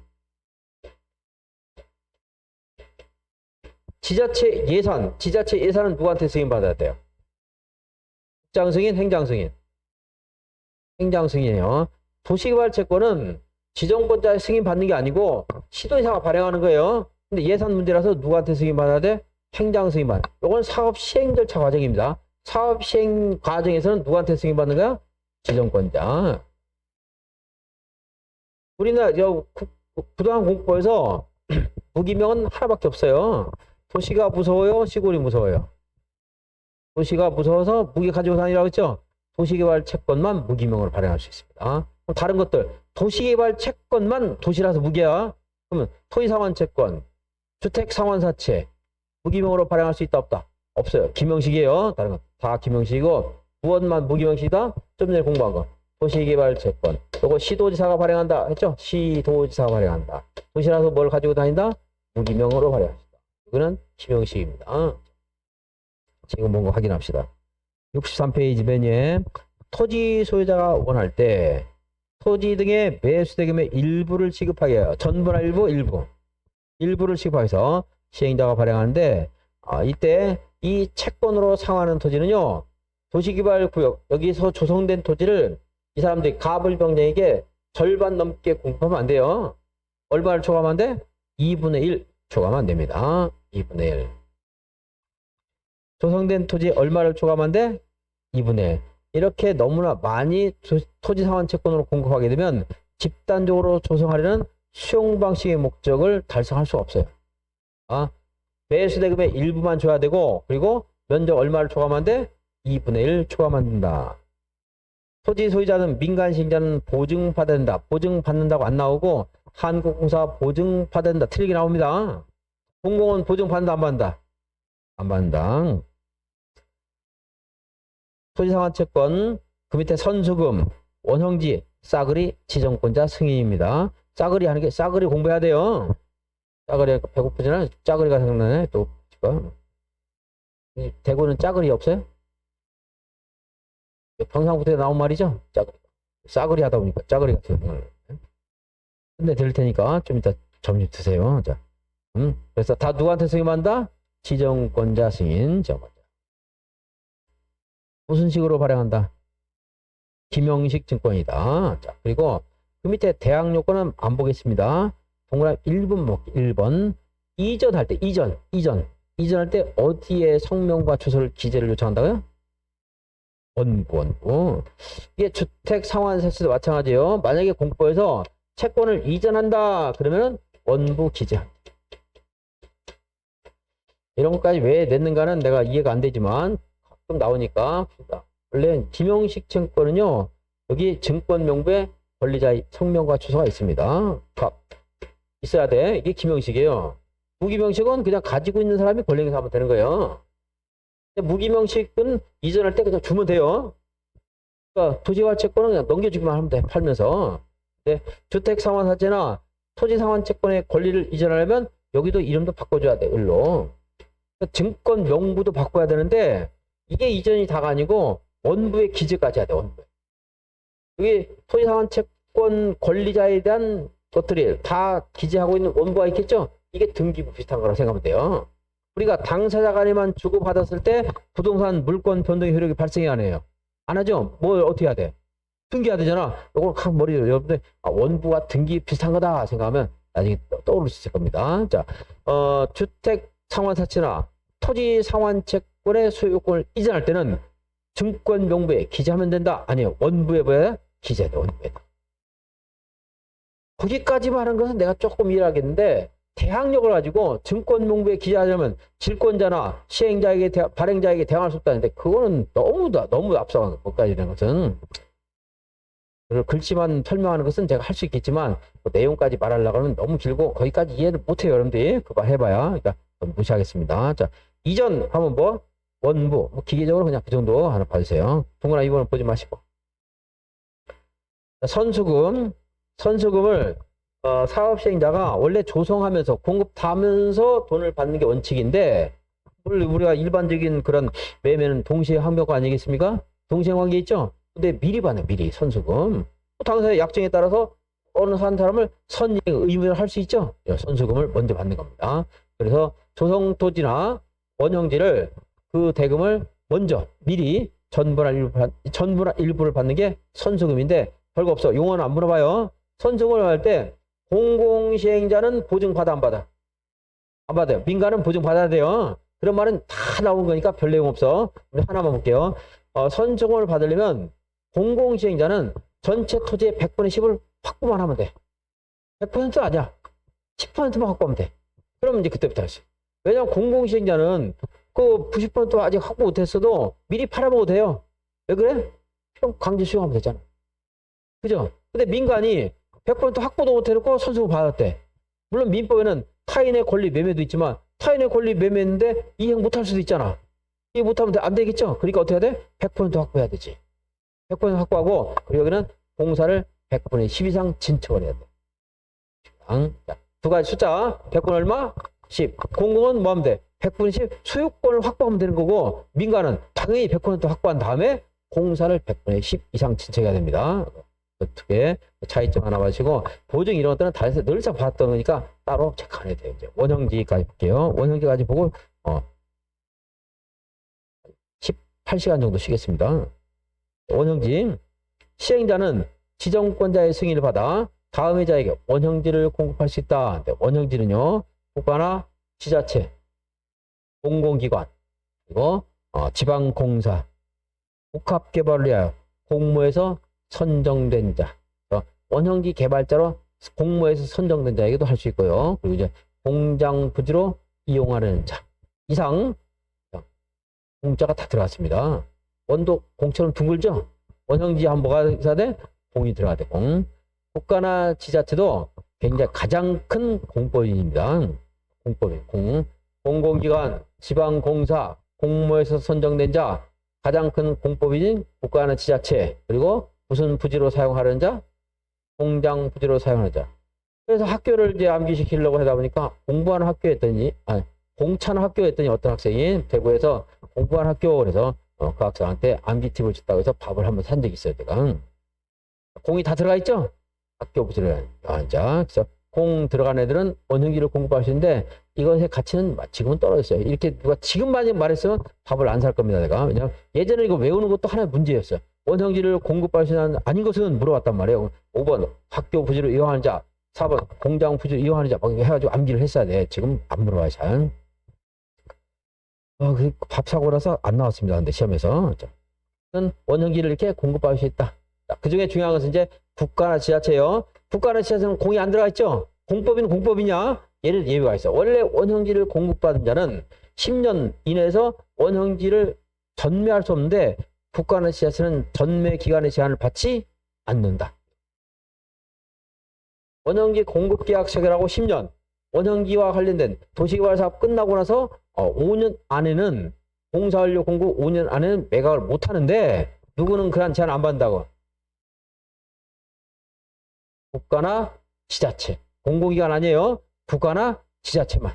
지자체 예산은 누구한테 승인 받아야 돼요? 국장 승인, 행장 승인. 행장 승인이에요. 도시개발채권은 지정권자의 승인 받는 게 아니고 시도지사가 발행하는 거예요. 근데 예산 문제라서 누구한테 승인 받아야 돼? 행장 승인 받아. 이건 사업 시행 절차 과정입니다. 사업 시행 과정에서는 누구한테 승인 받는 거야? 지정권자. 우리나라 부동산 공부에서 무기명은 하나밖에 없어요. 도시가 무서워요? 시골이 무서워요? 도시가 무서워서 무기 가지고 다니라고 했죠? 도시개발 채권만 무기명으로 발행할 수 있습니다. 다른 것들 도시개발 채권만 도시라서 무기야. 그러면 토지상환 채권, 주택상환사채 무기명으로 발행할 수 있다 없다? 없어요. 기명식이에요. 다른 건 다 기명식이고 무엇만 무기명식이다? 좀 전에 공부한 거 도시개발 채권. 요거 시도지사가 발행한다 했죠? 시도지사가 발행한다. 도시라서 뭘 가지고 다닌다? 무기명으로 발행합니다. 이거는 기명식입니다. 지금 뭔가 확인합시다. 63페이지 메뉴에 토지 소유자가 원할 때 토지 등의 매수대금의 일부를 지급하게 해요. 전부나 일부를 지급하게 해서 시행자가 발행하는데 이때 이 채권으로 상환하는 토지는요. 도시개발구역 여기서 조성된 토지를 이 사람들이 가불병장에게 절반 넘게 공급하면 안 돼요. 얼마를 초과하면 안 돼? 2분의 1 초과하면 안 됩니다. 2분의 1. 조성된 토지 얼마를 초과하면 안 돼? 2분의 1. 이렇게 너무나 많이 토지 상환 채권으로 공급하게 되면 집단적으로 조성하려는 수용 방식의 목적을 달성할 수가 없어요. 매수 대금의 일부만 줘야 되고, 그리고 면적 얼마를 초과하면 돼? 2분의 1 초과하면 된다. 토지 소유자는 민간 시행자는 보증받아야 된다. 보증받는다고 안 나오고 한국공사 보증받아야 된다. 틀리게 나옵니다. 공공은 보증받는다 안 받는다? 안 받는다. 토지상환채권 그 밑에 선수금, 원형지, 싸그리, 지정권자 승인입니다. 싸그리 하는 게 싸그리 공부해야 돼요. 싸그리 배고프지나 짜그리가 생각나네. 또 대구는 짜그리 없어요? 평상부터 나온 말이죠. 짜그리. 싸그리 하다 보니까 짜그리 같은 걸. 근데 드릴 테니까 좀 이따 점심 드세요. 자, 그래서 다 누구한테 승인한다? 지정권자 승인. 무슨 식으로 발행한다? 김영식 증권이다. 자, 그리고 그 밑에 대항 요건은 안 보겠습니다. 동그라미 1번 이전할 때 이전할 때 어디에 성명과 주소를 기재를 요청한다고요? 원부. 이게 주택 상환 세수도 마찬가지예요. 만약에 공포에서 채권을 이전한다 그러면은 원부 기재. 이런 것까지 왜 냈는가는 내가 이해가 안 되지만 가끔 나오니까. 원래 김영식 증권은요, 여기 증권 명부에 권리자의 성명과 주소가 있습니다. 있어야 돼. 이게 김영식이에요. 무기명식은 그냥 가지고 있는 사람이 권리행사 하면 되는 거예요. 무기명식은 이전할 때 그냥 주면 돼요. 그러니까 토지화채권은 그냥 넘겨주기만 하면 돼. 팔면서. 근데 주택상환사채나 토지상환채권의 권리를 이전하려면 여기도 이름도 바꿔줘야 돼. 을로. 그러니까 증권 명부도 바꿔야 되는데 이게 이전이 다가 아니고 원부의 기재까지 해야 돼. 원부. 여기 토지상환채권 권리자에 대한 것들이 다 기재하고 있는 원부가 있겠죠? 이게 등기부 비슷한 거라고 생각하면 돼요. 우리가 당사자 간에만 주고받았을 때 부동산 물권 변동 효력이 발생이 안 해요. 안 하죠? 뭘 어떻게 해야 돼? 등기해야 되잖아. 이걸 각 머리로 여러분들 원부와 등기 비슷한 거다 생각하면 나중에 떠오를 수 있을 겁니다. 자, 주택 상환사채나 토지 상환채권의 소유권을 이전할 때는 증권 명부에 기재하면 된다. 아니요. 원부에 뭐야? 기재돼. 원부에. 거기까지만 하는 것은 내가 조금 이해하겠는데 대항력을 가지고 증권 명부에 기재하려면 질권자나 시행자에게 발행자에게 대항할 수 없다는데 그거는 너무 앞서간 것까지라는 것은. 그리고 글씨만 설명하는 것은 제가 할 수 있겠지만 그 내용까지 말하려고 하면 너무 길고 거기까지 이해를 못해요. 여러분들이 그거 해봐야. 그러니까 무시하겠습니다. 자, 이전 하면 뭐 원부 기계적으로 그냥 그 정도 하나 봐주세요. 동그라미 이번은 보지 마시고. 자, 선수금을 사업시행자가 원래 조성하면서 공급하면서 돈을 받는 게 원칙인데 우리가 일반적인 그런 매매는 동시에 항변가 아니겠습니까? 동시에 관계 있죠? 근데 미리 받네. 미리 선수금. 당사의 약정에 따라서 어느 한 사람을 선임 의무를 할 수 있죠? 선수금을 먼저 받는 겁니다. 그래서 조성토지나 원형지를 그 대금을 먼저 미리 전부나 일부를 받는 게 선수금인데 별거 없어. 용어는 안 물어봐요. 선수금을 할 때 공공시행자는 보증받아 안 받아? 안 받아요. 민간은 보증받아야 돼요. 그런 말은 다 나온 거니까 별 내용 없어. 우리 하나만 볼게요. 선수금을 받으려면 공공시행자는 전체 토지의 100분의 10을 확보만 하면 돼. 100% 아니야. 10%만 확보하면 돼. 그러면 이제 그때부터 할수 있어. 왜냐면 공공시행자는 그 90% 아직 확보 못했어도 미리 팔아먹어도 돼요. 왜 그래? 그럼 강제 수용하면 되잖아. 그죠? 근데 민간이 100% 확보도 못해놓고 선수금 받았대. 물론 민법에는 타인의 권리 매매도 있지만 타인의 권리 매매했는데 이행 못할 수도 있잖아. 이행 못하면 안 되겠죠? 그러니까 어떻게 해야 돼? 100% 확보해야 되지. 100% 확보하고 그리고 여기는 공사를 100분의 10 이상 진척을 해야 돼. 자, 두 가지 숫자. 100분 얼마? 10. 공공은 뭐 하면 돼? 100분의 10 소유권을 확보하면 되는 거고 민간은 당연히 100% 확보한 다음에 공사를 100분의 10 이상 진척해야 됩니다. 어떻게 차이점 하나 봐주시고 보증 이런 것들은 다해서 늘상 봤던 거니까 따로 체크 안 해도 돼요. 이제 원형지까지 볼게요. 원형지까지 보고 18시간 정도 쉬겠습니다. 원형지 시행자는 지정권자의 승인을 받아 다음 회자에게 원형지를 공급할 수 있다. 근데 원형지는요 국가나 지자체, 공공기관 그리고 지방공사 복합개발을 위하여 공모에서 선정된 자. 원형지 개발자로 공모에서 선정된 자에게도 할 수 있고요. 그리고 이제 공장 부지로 이용하는 자. 이상 공자가 다 들어갔습니다. 원도 공처럼 둥글죠? 원형지 한 뭐가 있어야 돼? 공이 들어가야 돼. 공. 국가나 지자체도 굉장히 가장 큰 공법인입니다. 공법인. 공. 공공기관, 지방공사, 공모에서 선정된 자, 가장 큰 공법인 국가나 지자체, 그리고 무슨 부지로 사용하는 자? 공장 부지로 사용하는 자. 그래서 학교를 이제 암기시키려고 하다 보니까 공부하는 학교에 했더니, 공차는 학교에 했더니 어떤 학생이 대구에서 공부하는 학교, 그래서 그 학생한테 암기 팁을 줬다고 해서 밥을 한번 산 적이 있어요, 제가. 공이 다 들어가 있죠? 학교 부지를 자. 그래서 공 들어간 애들은 원형지를 공급할 수 있는데 이것의 가치는 지금은 떨어졌어요. 이렇게 누가 지금 말했으면 밥을 안 살 겁니다, 내가. 왜냐면 예전에 이거 외우는 것도 하나의 문제였어요. 원형지를 공급할 수 있는 아닌 것은 물어봤단 말이에요. 5번 학교 부지로 이용하는 자, 4번 공장 부지로 이용하는 자, 막 해가지고 암기를 했어야 돼. 지금 안 물어봐요, 잘. 밥 사고 나서 안 나왔습니다. 근데 시험에서. 원형지를 이렇게 공급할 수 있다. 그 중에 중요한 것은 이제 국가나 지자체요. 국가나 지자체는 공이 안 들어가 있죠? 공법인 공법이냐? 얘는 예외가 있어. 원래 원형지를 공급받은 자는 10년 이내에서 원형지를 전매할 수 없는데 국가나 지자체는 전매 기간의 제한을 받지 않는다. 원형지 공급 계약 체결하고 10년, 원형지와 관련된 도시개발 사업 끝나고 나서 5년 안에는 공사원료 공급 5년 안에는 매각을 못 하는데 누구는 그런 제한 안 받는다고? 국가나 지자체. 공공기관 아니에요. 국가나 지자체만.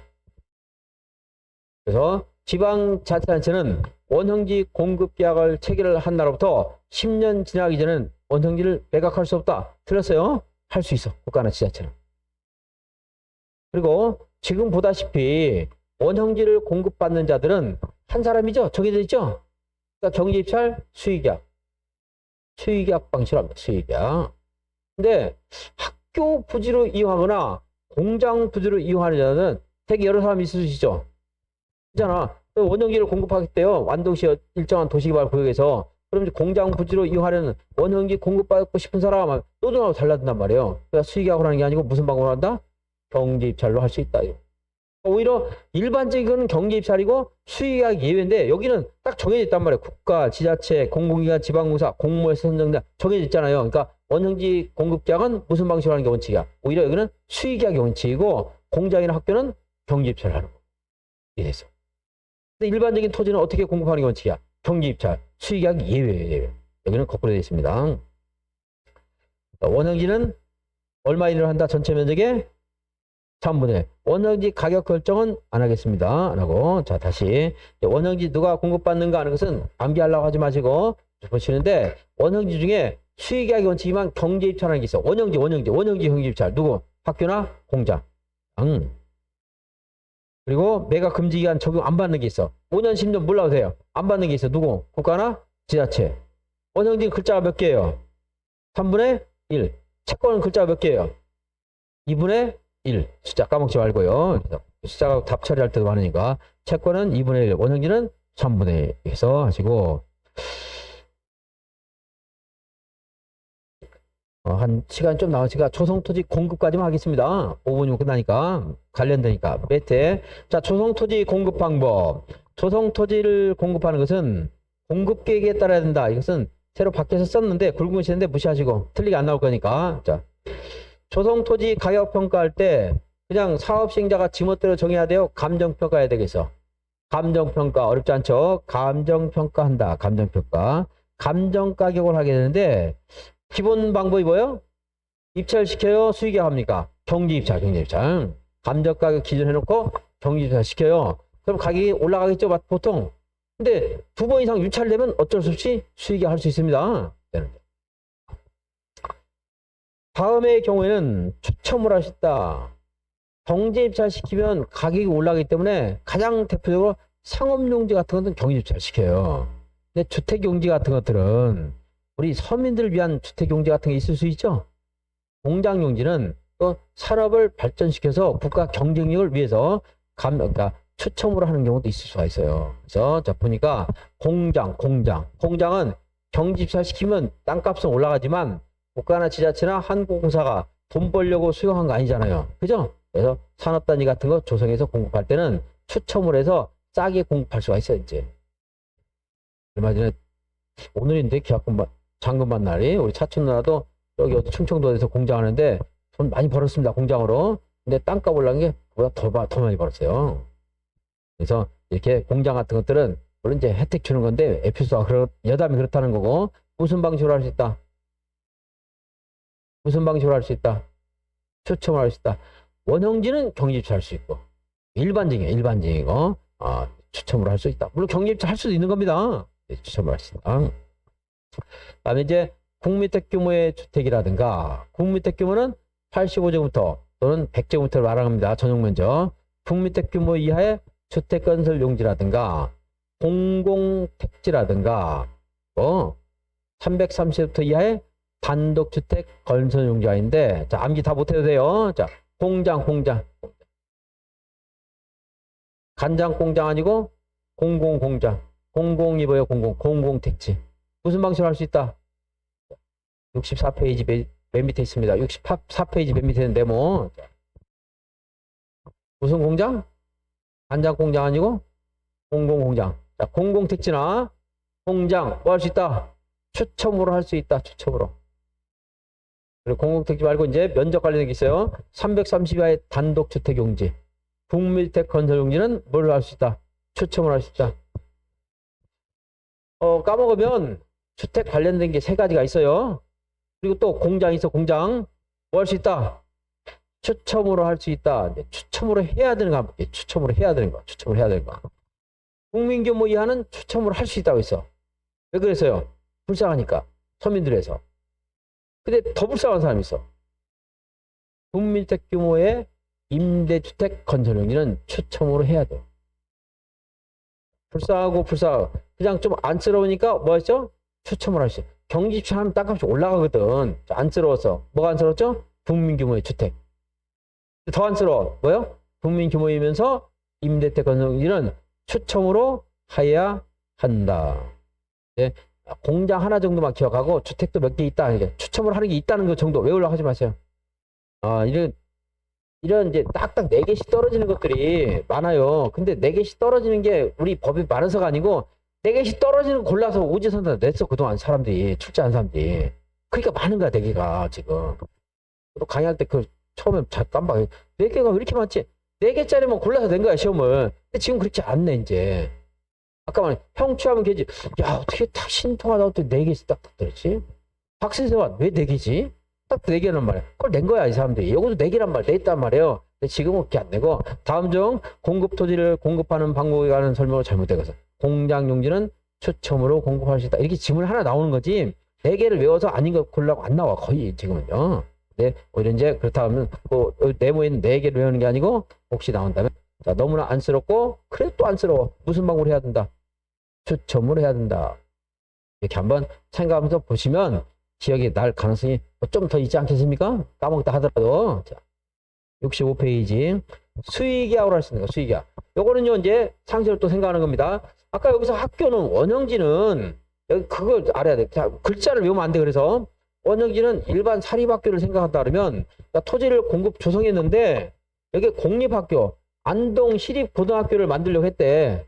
그래서 지방자치단체는 원형지 공급계약을 체결을 한 날로부터 10년 지나기 전에는 원형지를 매각할 수 없다. 틀렸어요? 할 수 있어. 국가나 지자체는. 그리고 지금 보다시피 원형지를 공급받는 자들은 한 사람이죠. 정해져 있죠. 그러니까 경제입찰, 수의계약. 수의계약 방식으로 합니다. 수의계약. 근데 학교 부지로 이용하거나 공장 부지로 이용하는 자는 되게 여러 사람이 있을 수 있죠. 있잖아. 원형지를 공급하겠대요. 완도시 일정한 도시개발 구역에서. 그럼 이제 공장 부지로 이용하려는 원형지 공급받고 싶은 사람은 또 전화로 달라든단 말이에요. 그러니까 수의계약으로 하는 게 아니고 무슨 방법으로 한다? 경제입찰로 할 수 있다. 오히려 일반적인 경제입찰이고 수의계약 예외인데 여기는 딱 정해져 있단 말이에요. 국가, 지자체, 공공기관, 지방공사, 공모에서 선정된 정해져 있잖아요. 그러니까 원형지 공급계약은 무슨 방식으로 하는 게 원칙이야. 오히려 여기는 수의계약이 원칙이고 공장이나 학교는 경제입찰을 하는 거. 이렇게 됐어. 근데 일반적인 토지는 어떻게 공급하는 게 원칙이야? 경제입찰, 수의계약 예외예요. 여기는 거꾸로 되어 있습니다. 원형지는 얼마 이내로 한다? 전체 면적의 3분의 1. 원형지 가격 결정은 안 하겠습니다. 라고. 자, 다시. 원형지 누가 공급받는가 하는 것은 암기하려고 하지 마시고 보시는데 원형지 중에 수의계약이 원칙이지만 경제입찰하는 게 있어. 원형지 경제입찰. 누구? 학교나 공장. 그리고 매각 금지 기간 적용 안 받는 게 있어. 5년, 10년 몰라도 돼요. 안 받는 게 있어. 누구? 국가나 지자체. 원형지 글자가 몇 개예요? 3분의 1. 채권은 글자가 몇 개예요? 2분의 1. 숫자 까먹지 말고요. 숫자가 답 처리할 때도 많으니까. 채권은 2분의 1. 원형지는 3분의 1 해서 하시고. 한 시간 좀 남았으니까 조성토지 공급까지만 하겠습니다. 5분이면 끝나니까 관련되니까 매태. 자, 조성토지 공급 방법. 조성토지를 공급하는 것은 공급계획에 따라야 된다. 이것은 새로 밖에서 썼는데 굵으시는데 무시하시고 틀리게 안 나올 거니까. 자, 조성토지 가격 평가할 때 그냥 사업시행자가 지멋대로 정해야 돼요. 감정평가해야 되겠어. 감정평가 어렵지 않죠? 감정평가한다. 감정평가. 감정가격을 하게 되는데 기본 방법이 뭐예요? 입찰시켜요? 수의계약 합니까? 경제입찰. 감정가격 기준 해놓고 경제입찰 시켜요. 그럼 가격이 올라가겠죠, 보통. 근데 2번 이상 유찰되면 어쩔 수 없이 수의계약 할 수 있습니다. 다음의 경우에는 추첨을 하셨다. 경제입찰 시키면 가격이 올라가기 때문에 가장 대표적으로 상업용지 같은 것은 경제입찰 시켜요. 근데 주택용지 같은 것들은 우리 서민들을 위한 주택용지 같은 게 있을 수 있죠. 공장용지는 또 산업을 발전시켜서 국가 경쟁력을 위해서 그러니까 추첨으로 하는 경우도 있을 수가 있어요. 그래서 자 보니까 공장은 경지입찰 시키면 땅값은 올라가지만 국가나 지자체나 한국공사가 돈 벌려고 수용한 거 아니잖아요. 그죠? 그래서 산업단지 같은 거 조성해서 공급할 때는 추첨을 해서 싸게 공급할 수가 있어요, 이제. 얼마 전에 오늘인데 잔금반 날이 우리 차춘 누나도 여기 어디 충청도에서 공장하는데 돈 많이 벌었습니다, 공장으로. 근데 땅값 올라간 게 그보다 더 많이 벌었어요. 그래서 이렇게 공장 같은 것들은 물론 이제 혜택 주는 건데 에피소드가 여담이 그렇다는 거고. 무슨 방식으로 할 수 있다? 무슨 방식으로 할 수 있다? 추첨을 할 수 있다. 원형지는 경지입찰 할 수 있고 일반적인 거 추첨으로 할 수 있다. 물론 경지입찰 할 수도 있는 겁니다. 추첨을 할 수 있다. 그다음에 이제 국민택 규모의 주택이라든가 국민택 규모는 85제곱미터 또는 100제곱미터를 말합니다. 전용 면적. 국민택 규모 이하의 주택 건설 용지라든가 공공택지라든가 330제곱미터 이하의 단독주택 건설 용지가 있는데, 자, 암기 다 못해도 돼요. 자, 공장. 간장 공장 아니고 공공공장. 공공이 뭐예요? 공공택지. 무슨 방식으로 할 수 있다? 64페이지 맨 밑에 있습니다. 64페이지 맨 밑에 있는 네모. 무슨 공장? 간장 공장 아니고 공공공장. 자, 공공택지나 공장 뭐 할 수 있다? 추첨으로 할 수 있다. 추첨으로. 그리고 공공택지 말고 이제 면적 관련된 게 있어요. 330 이하의 단독주택 용지. 국민주택 건설 용지는 뭘 할 수 있다? 추첨을 할 수 있다. 까먹으면 주택 관련된 게 3가지가 있어요. 그리고 또 공장 있어, 공장. 뭐 할 수 있다? 추첨으로 할 수 있다. 추첨으로 해야 되는 거, 추첨으로 해야 되는 거. 국민 규모 이하는 추첨으로 할 수 있다고 했어. 왜 그랬어요? 불쌍하니까. 서민들에서. 근데 더 불쌍한 사람이 있어. 국민주택 규모의 임대주택 건설 용지는 추첨으로 해야 돼. 불쌍하고. 그냥 좀 안쓰러우니까 뭐 했죠? 추첨을 할 수 있어. 경지입찰 하면 땅값이 올라가거든. 안쓰러워서. 뭐가 안쓰러웠죠? 국민 규모의 주택. 더 안쓰러워. 뭐요? 국민 규모이면서 임대주택 건설 용지는 추첨으로 해야 한다. 네. 공장 하나 정도만 기억하고 주택도 몇 개 있다. 그러니까 추첨을 하는 게 있다는 것 정도 외우려고 하지 마세요. 이런 이제 딱딱 4개씩 떨어지는 것들이 많아요. 근데 4개씩 떨어지는 게 우리 법이 많아서가 아니고 4개씩 떨어지는 거 골라서 오지선다 냈어. 그동안 사람들이, 출제한 사람들이. 그러니까 많은 거야, 4개가 지금. 또 강의할 때 처음에 잘 깜빡해. 4개가 왜 이렇게 많지? 4개짜리만 골라서 낸 거야, 시험을. 근데 지금 그렇지 않네, 이제. 아까 말한 형취하면 걔지. 야, 어떻게 다 신통하다고 또 4개씩 딱딱 들었지? 박신세환 왜 4개지? 딱 4개란 말이야. 그걸 낸 거야, 이 사람들이. 이것도 4개란 말, 냈단 말이에요. 근데 지금은 그렇게 안 내고. 다음 중 공급 토지를 공급하는 방법에 관한 설명을 잘못해서 공장 용지는 추첨으로 공급할 수 있다. 이렇게 지문 하나 나오는 거지. 4개를 외워서 아닌 거 고르려고 안 나와, 거의 지금은요. 네, 오히려 이제 그렇다 하면 네모에 있는 4개를 외우는 게 아니고 혹시 나온다면, 자, 너무나 안쓰럽고 그래 또 안쓰러워. 무슨 방법으로 해야 된다? 추첨을 해야 된다. 이렇게 한번 생각하면서 보시면 기억이 날 가능성이 좀 더 있지 않겠습니까? 까먹다 하더라도. 자, 65페이지 수의계약으로 할 수 있는 거. 수의계약. 요거는요 이제 상식으로 또 생각하는 겁니다. 아까 여기서 학교는 원형지는 여기 그걸 알아야 돼. 자, 글자를 외우면 안 돼. 그래서 원형지는 일반 사립학교를 생각한다 그러면, 토지를 공급 조성했는데 여기 공립학교 안동 시립고등학교를 만들려고 했대.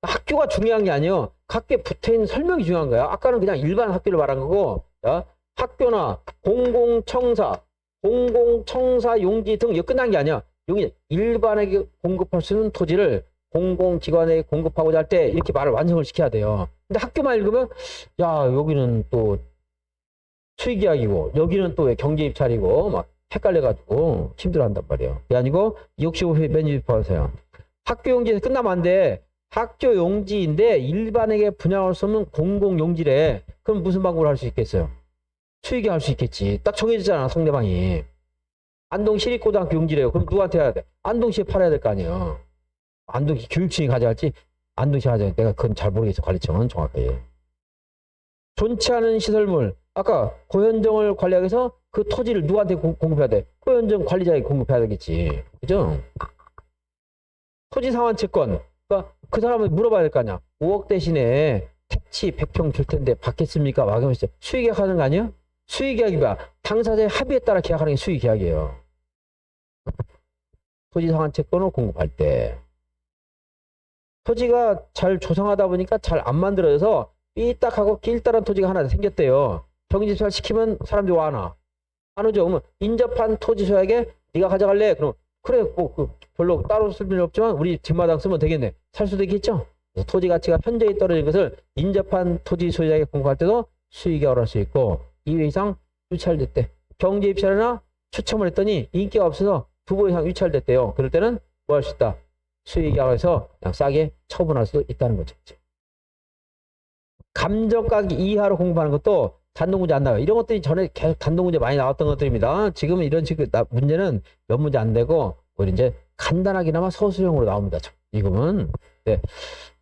학교가 중요한 게 아니에요. 학교에 붙어있는 설명이 중요한 거야. 아까는 그냥 일반 학교를 말한 거고, 자, 학교나 공공청사 용지 등 이거 끝난 게 아니야. 여기 일반에게 공급할 수 있는 토지를 공공기관에 공급하고자 할 때 이렇게 말을 완성을 시켜야 돼요. 근데 학교만 읽으면 야, 여기는 또 수의계약이고 여기는 또 왜 경제입찰이고 막 헷갈려가지고 힘들어한단 말이에요. 그게 아니고 65회 맨 위에 보세요. 학교 용지에서 끝나면 안 돼. 학교 용지인데 일반에게 분양할 수 없는 공공용지래. 그럼 무슨 방법을 할 수 있겠어요? 수의계약 할 수 있겠지. 딱 정해지잖아, 상대방이. 안동 시립고등학교 용지래요. 그럼 누구한테 해야 돼? 안동시에 팔아야 될 거 아니에요. 안동시 교육청이 가져갈지 안동시 가져갈지 내가 그건 잘 모르겠어. 관리청은 정확하게. 존치 않은 시설물. 아까 고현정을 관리하기 위해서 그 토지를 누구한테 공급해야 돼? 고현정 관리자에게 공급해야 되겠지. 그죠? 토지 상환 채권. 그러니까 그 사람은 물어봐야 될 거 아니야. 5억 대신에 택지 100평 줄 텐데 받겠습니까? 막 하면서 수의계약 하는 거 아니야? 수의계약이 뭐야? 당사자의 합의에 따라 계약하는 게 수의계약이에요. 토지 상한 채권을 공급할 때 토지가 잘 조성하다 보니까 잘 안 만들어져서 삐딱하고 길다란 토지가 하나 생겼대요. 경지집산 시키면 사람들이 와나 안 오죠. 그러면 인접한 토지 소유에게 네가 가져갈래? 그럼 그래 뭐 별로 따로 쓸 필요 없지만 우리 뒷마당 쓰면 되겠네. 살 수도 있겠죠. 그래서 토지 가치가 현저히 떨어진 것을 인접한 토지 소유자에게 공급할 때도 수의계약을 할 수 있고 2회 이상 유찰됐대. 경제 입찰이나 추첨을 했더니 인기가 없어서 2번 이상 유찰됐대요. 그럴 때는 뭐 할 수 있다? 수의계약에서 그냥 싸게 처분할 수도 있다는 거죠. 감정가격 이하로 공급하는 것도 단독문제 안 나와요. 이런 것들이 전에 계속 단독문제 많이 나왔던 것들입니다. 지금은 이런 식의 문제는 몇 문제 안 되고 오히려 이제 간단하게나마 서술형으로 나옵니다. 지금은 네.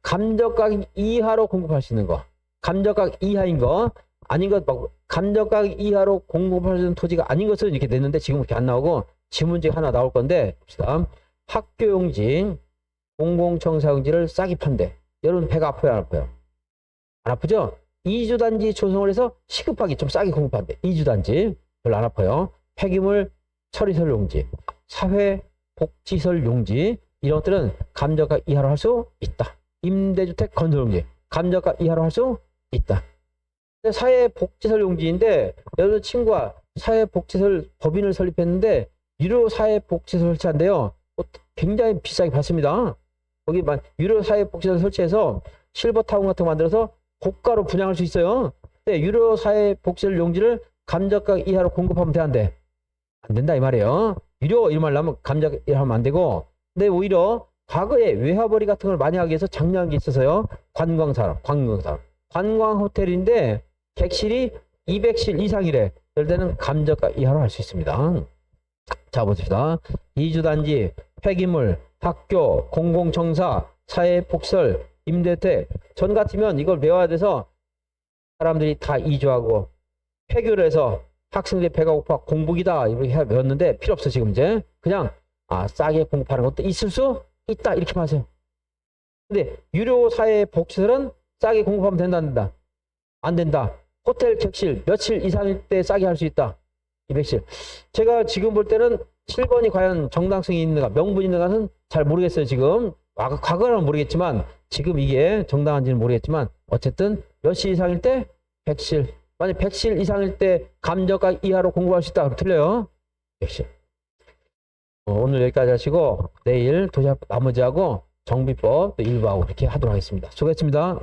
감정가격 이하로 공급할 수 있는 거, 감정가격 이하인 거 아닌 것, 감정가격 이하로 공급할 수 있는 토지가 아닌 것은 이렇게 냈는데 지금 이렇게 안 나오고 지문제가 하나 나올 건데 봅시다. 학교용지, 공공청사용지를 싸게 판대. 여러분 배가 아파요, 안 아파요? 안 아프죠? 이주단지 조성을 해서 시급하게 좀 싸게 공급한대. 이주단지 별로 안 아파요. 폐기물 처리설 용지, 사회복지설 용지 이런 것들은 감정가 이하로 할 수 있다. 임대주택 건설 용지 감정가 이하로 할 수 있다. 사회복지설 용지인데 여러분 친구가 사회복지설 법인을 설립했는데 유료 사회복지설 설치한대요. 굉장히 비싸게 받습니다. 거기 유료 사회복지설 설치해서 실버타운 같은 거 만들어서 고가로 분양할 수 있어요. 근데 유료 사회복지설 용지를 감정가 이하로 공급하면 되는데 안 된다 이 말이에요. 유료 이런 말 나면 감정가 이하로 하면 안 되고, 근데 오히려 과거에 외화벌이 같은 걸 많이 하기 위해서 장려한 게 있어서요. 관광사업, 관광호텔인데 객실이 200실 이상이래. 그럴 때는 감정가 이하로 할 수 있습니다. 자 보십시다. 이주단지, 폐기물, 학교, 공공청사, 사회복지설, 임대주택 전 같으면 이걸 외워야 돼서 사람들이 다 이주하고 폐교를 해서 학생들이 배가 고파 공부기다 이렇게 외웠는데 필요 없어. 지금 이제 그냥 싸게 공급하는 것도 있을 수 있다 이렇게 하세요. 근데 유료 사회복지설은 싸게 공급하면 된다 안 된다? 안 된다. 호텔 객실 며칠 이상일 때 싸게 할 수 있다. 200실. 제가 지금 볼 때는 7번이 과연 정당성이 있는가 명분이 있는가는 잘 모르겠어요. 지금 과거는 모르겠지만 지금 이게 정당한지는 모르겠지만 어쨌든 몇 시 이상일 때 100실, 만약 100실 이상일 때 감정가 이하로 공급할 수 있다. 그럼 틀려요. 100실. 오늘 여기까지 하시고 내일 도시학 나머지하고 정비법 일부하고 이렇게 하도록 하겠습니다. 수고했습니다.